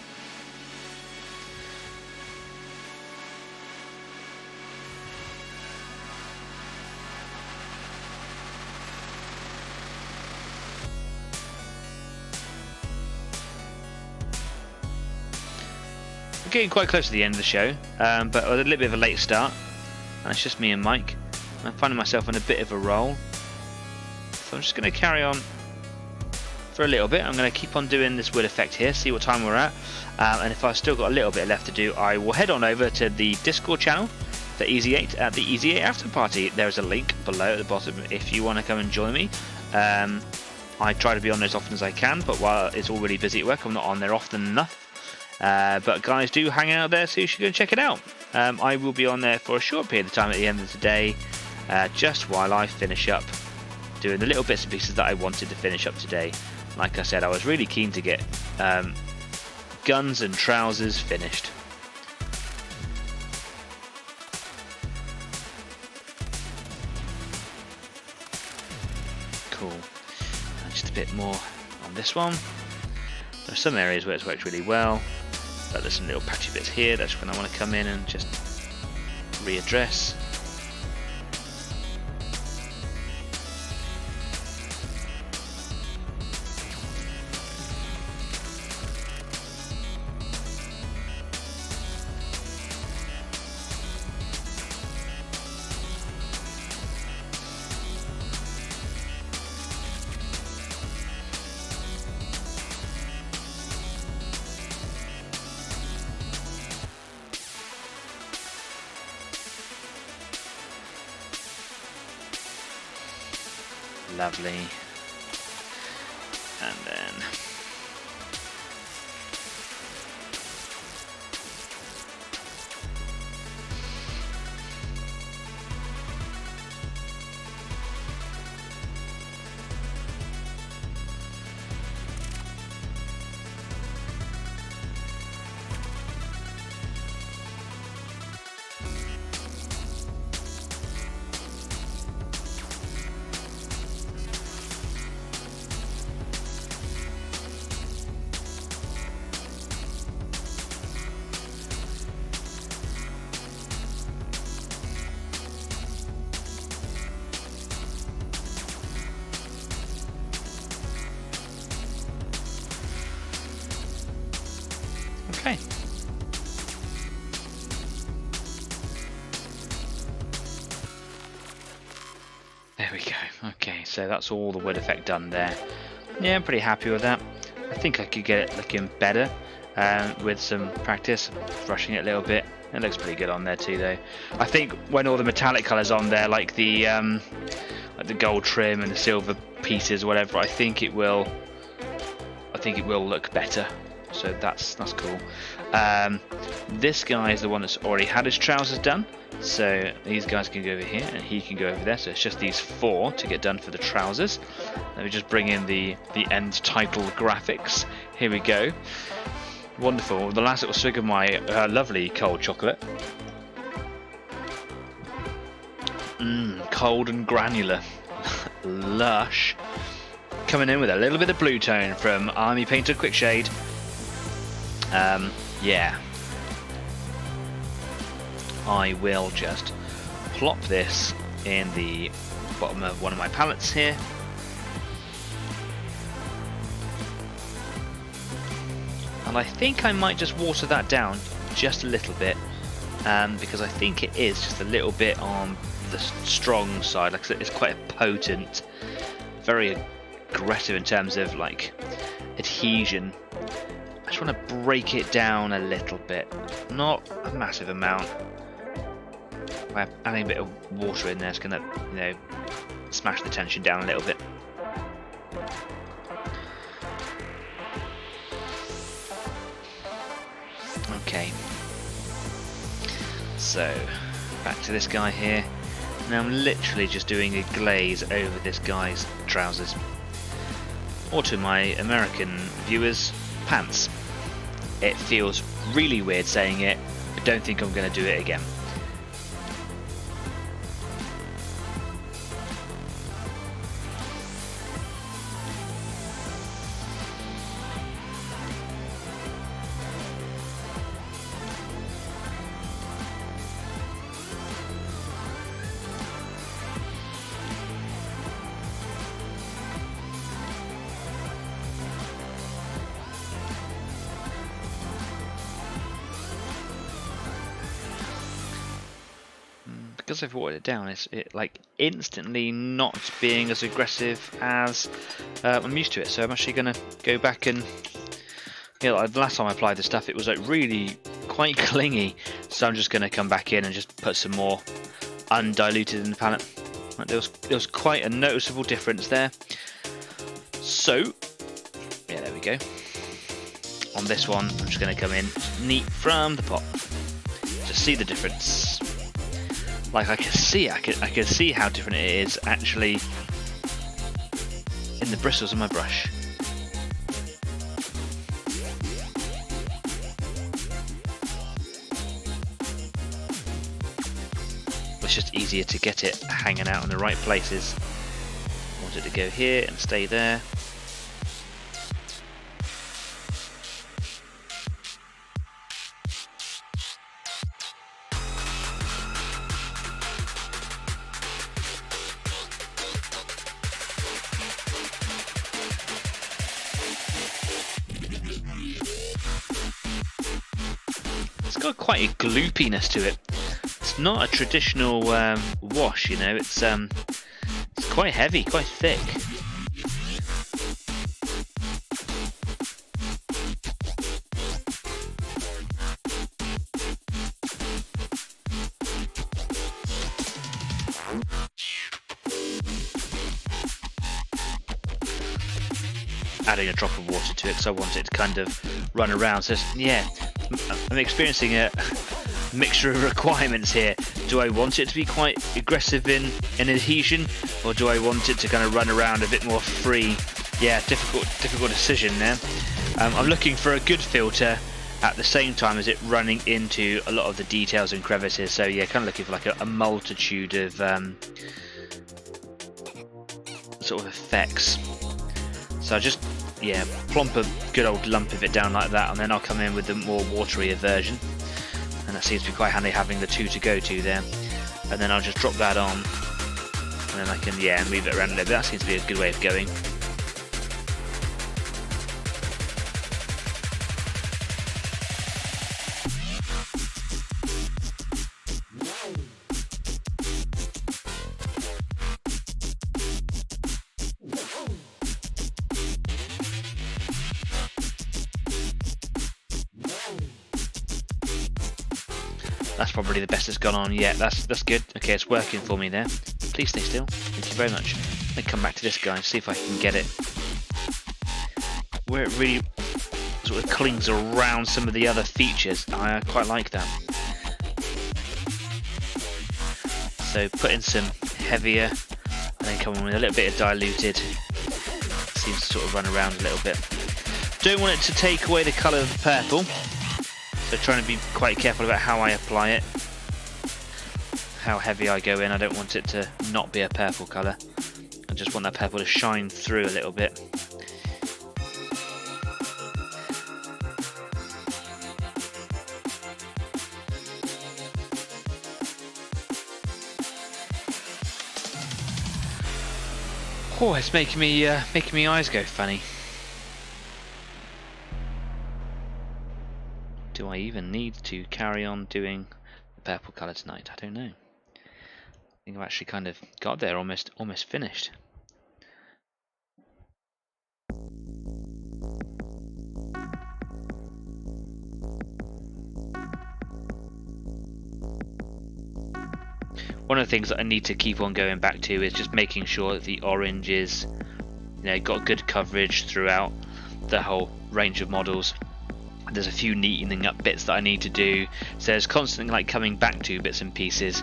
We're getting quite close to the end of the show, but a little bit of a late start, and it's just me and Mike. I'm finding myself in a bit of a roll, so I'm just going to carry on for a little bit. I'm going to keep on doing this wood effect here, see what time we're at, and if I've still got a little bit left to do, I will head on over to the Discord channel for Easy 8 at the Easy 8 After Party. There's a link below at the bottom if you want to come and join me. I try to be on there as often as I can, but while it's all really busy at work, I'm not on there often enough. But guys do hang out there, so you should go and check it out. I will be on there for a short period of time at the end of the day, just while I finish up doing the little bits and pieces that I wanted to finish up today. Like I said, I was really keen to get guns and trousers finished. Cool. And just a bit more on this one. There are some areas where it's worked really well, but there's some little patchy bits here. That's when I want to come in and just readdress. Lovely. And then okay. There we go. Okay, so that's all the wood effect done there. Yeah, I'm pretty happy with that. I think I could get it looking better with some practice, brushing it a little bit. It looks pretty good on there too, though. I think when all the metallic colours on there, like the gold trim and the silver pieces, whatever, I think it will look better. So that's cool. This guy is the one that's already had his trousers done. So these guys can go over here and he can go over there. So it's just these 4 to get done for the trousers. Let me just bring in the end title graphics. Here we go. Wonderful. The last little swig of my lovely cold chocolate. Cold and granular. Lush. Coming in with a little bit of blue tone from Army Painted Quick Shade. Yeah. I will just plop this in the bottom of one of my palettes here. And I think I might just water that down just a little bit, because I think it is just a little bit on the strong side. Like I said, it's quite a potent, very aggressive in terms of like adhesion. I just want to break it down a little bit, not a massive amount. By adding a bit of water in there, it's going to, smash the tension down a little bit. Okay. So, back to this guy here. Now I'm literally just doing a glaze over this guy's trousers. Or to my American viewers, pants. It feels really weird saying it. I don't think I'm going to do it again. Because I've watered it down, it's like instantly not being as aggressive as I'm used to it. So I'm actually going to go back and, like the last time I applied the stuff, it was like really quite clingy. So I'm just going to come back in and just put some more undiluted in the palette. Like there was quite a noticeable difference there. So yeah, there we go. On this one, I'm just going to come in neat from the pot. Just see the difference. Like I can see how different it is actually in the bristles of my brush. It's just easier to get it hanging out in the right places. I want it to go here and stay there. It's got quite a gloopiness to it. It's not a traditional wash, it's quite heavy, quite thick. adding a drop of water to it because I want it to kind of run around. So yeah, I'm experiencing a mixture of requirements here. Do I want it to be quite aggressive in adhesion, or do I want it to kind of run around a bit more free? Yeah, difficult decision there. I'm looking for a good filter at the same time as it running into a lot of the details and crevices. So yeah, kind of looking for like a multitude of sort of effects. So I just plonk a good old lump of it down like that, and then I'll come in with the more waterier version. And that seems to be quite handy having the two to go to there. And then I'll just drop that on, and then I can move it around a little bit. That seems to be a good way of going. That's probably the best it's gone on yet. That's good. Okay, it's working for me there. Please stay still. Thank you very much. Let me come back to this guy and see if I can get it where it really sort of clings around some of the other features. I quite like that. So put in some heavier, and then come in with a little bit of diluted. Seems to sort of run around a little bit. Don't want it to take away the colour of the purple. So trying to be quite careful about how I apply it, how heavy I go in. I don't want it to not be a purple colour. I just want that purple to shine through a little bit. Oh, it's making me eyes go funny. Do I even need to carry on doing the purple colour tonight? I don't know. I think I've actually kind of got there, almost finished. One of the things that I need to keep on going back to is just making sure that the orange is, got good coverage throughout the whole range of models. There's a few neatening up bits that I need to do, so there's constantly like coming back to bits and pieces,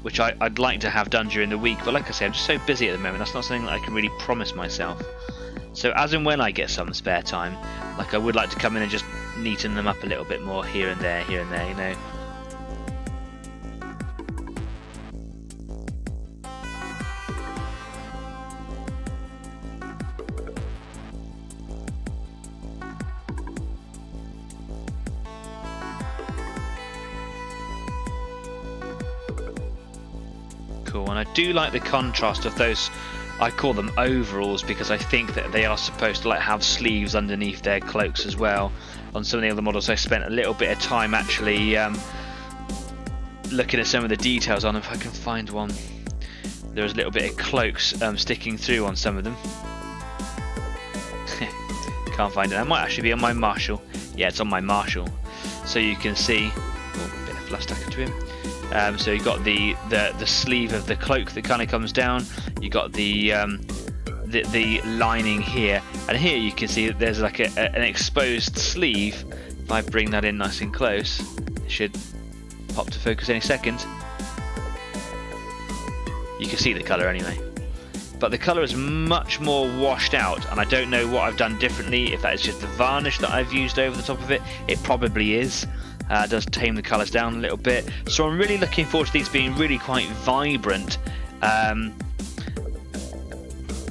which I'd like to have done during the week, but like I said, I'm just so busy at the moment. That's not something that I can really promise myself. So as and when I get some spare time, like I would like to come in and just neaten them up a little bit more here and there, Cool, and I do like the contrast of those. I call them overalls because I think that they are supposed to have sleeves underneath their cloaks as well. On some of the other models I spent a little bit of time actually looking at some of the details on them. If I can find one, there's a little bit of cloaks sticking through on some of them. Can't find it. That might actually be on my Marshall. Yeah, it's on my Marshall. So you can see, a bit of fluff stuck into him. So you've got the sleeve of the cloak that kind of comes down. You got the lining here, and here you can see that there's like an exposed sleeve. If I bring that in nice and close, it should pop to focus any second. You can see the colour anyway, but the colour is much more washed out, and I don't know what I've done differently. If that is just the varnish that I've used over the top of it, it probably is. Does tame the colours down a little bit, so I'm really looking forward to these being really quite vibrant.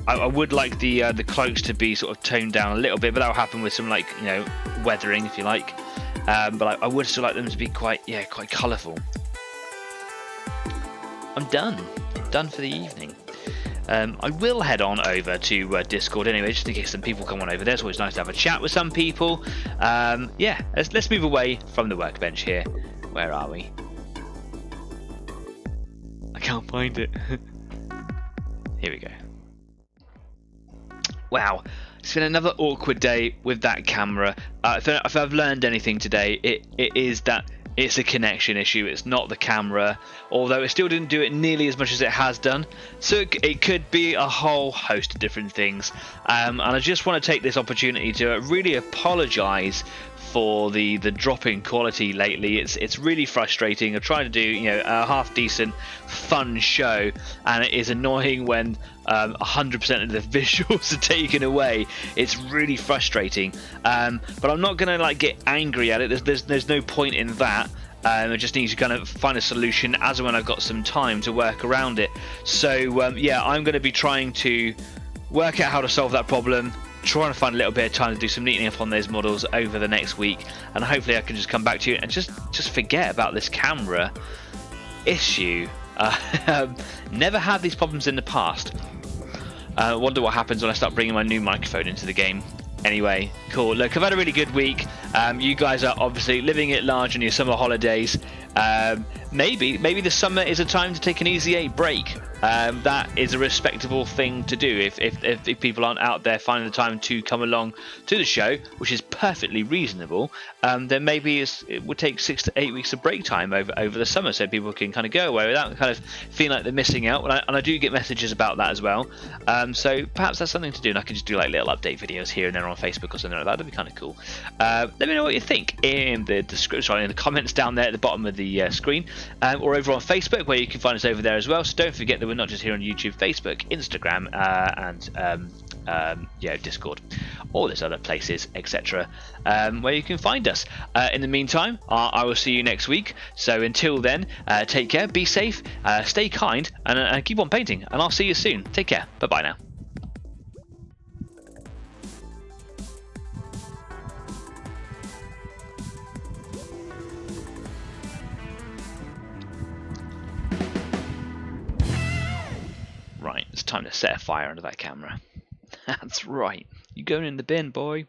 I would like the cloaks to be sort of toned down a little bit, but that will happen with some weathering, if you like. But I would still like them to be quite colourful. I'm done for the evening. I will head on over to Discord anyway, just in case some people come on over there. It's always nice to have a chat with some people. Let's move away from the workbench here. Where are we? I can't find it. Here we go. Wow, it's been another awkward day with that camera. If I've learned anything today, it is that it's a connection issue. It's not the camera, although it still didn't do it nearly as much as it has done. So it could be a whole host of different things. And I just want to take this opportunity to really apologise for the drop in quality lately. It's really frustrating. I try to do a half decent fun show, and it is annoying when 100% of the visuals are taken away. It's really frustrating, but I'm not gonna get angry at it. There's no point in that. I just need to kind of find a solution as and when I've got some time to work around it. So yeah, I'm going to be trying to work out how to solve that problem, trying to find a little bit of time to do some neatening up on those models over the next week, and hopefully I can just come back to you and just forget about this camera issue. Never had these problems in the past. Wonder what happens when I start bringing my new microphone into the game. Anyway, cool. Look, I've had a really good week. You guys are obviously living it large on your summer holidays. Maybe the summer is a time to take an Easy 8 break. That is a respectable thing to do if people aren't out there finding the time to come along to the show, which is perfectly reasonable. Then maybe it would take 6 to 8 weeks of break time over the summer, so people can kind of go away without kind of feeling like they're missing out. And I do get messages about that as well. So perhaps that's something to do, and I can just do little update videos here and there on Facebook or something like that. That'd be kind of cool. Let me know what you think in the description, in the comments down there at the bottom of the screen, or over on Facebook, where you can find us over there as well. So don't forget that we're not just here on YouTube, Facebook, Instagram, and Discord, all those other places, etc., where you can find us. In the meantime, I will see you next week. So until then, take care, be safe, stay kind, and keep on painting. And I'll see you soon. Take care. Bye bye now. Right, it's time to set a fire under that camera. That's right. You going in the bin, boy.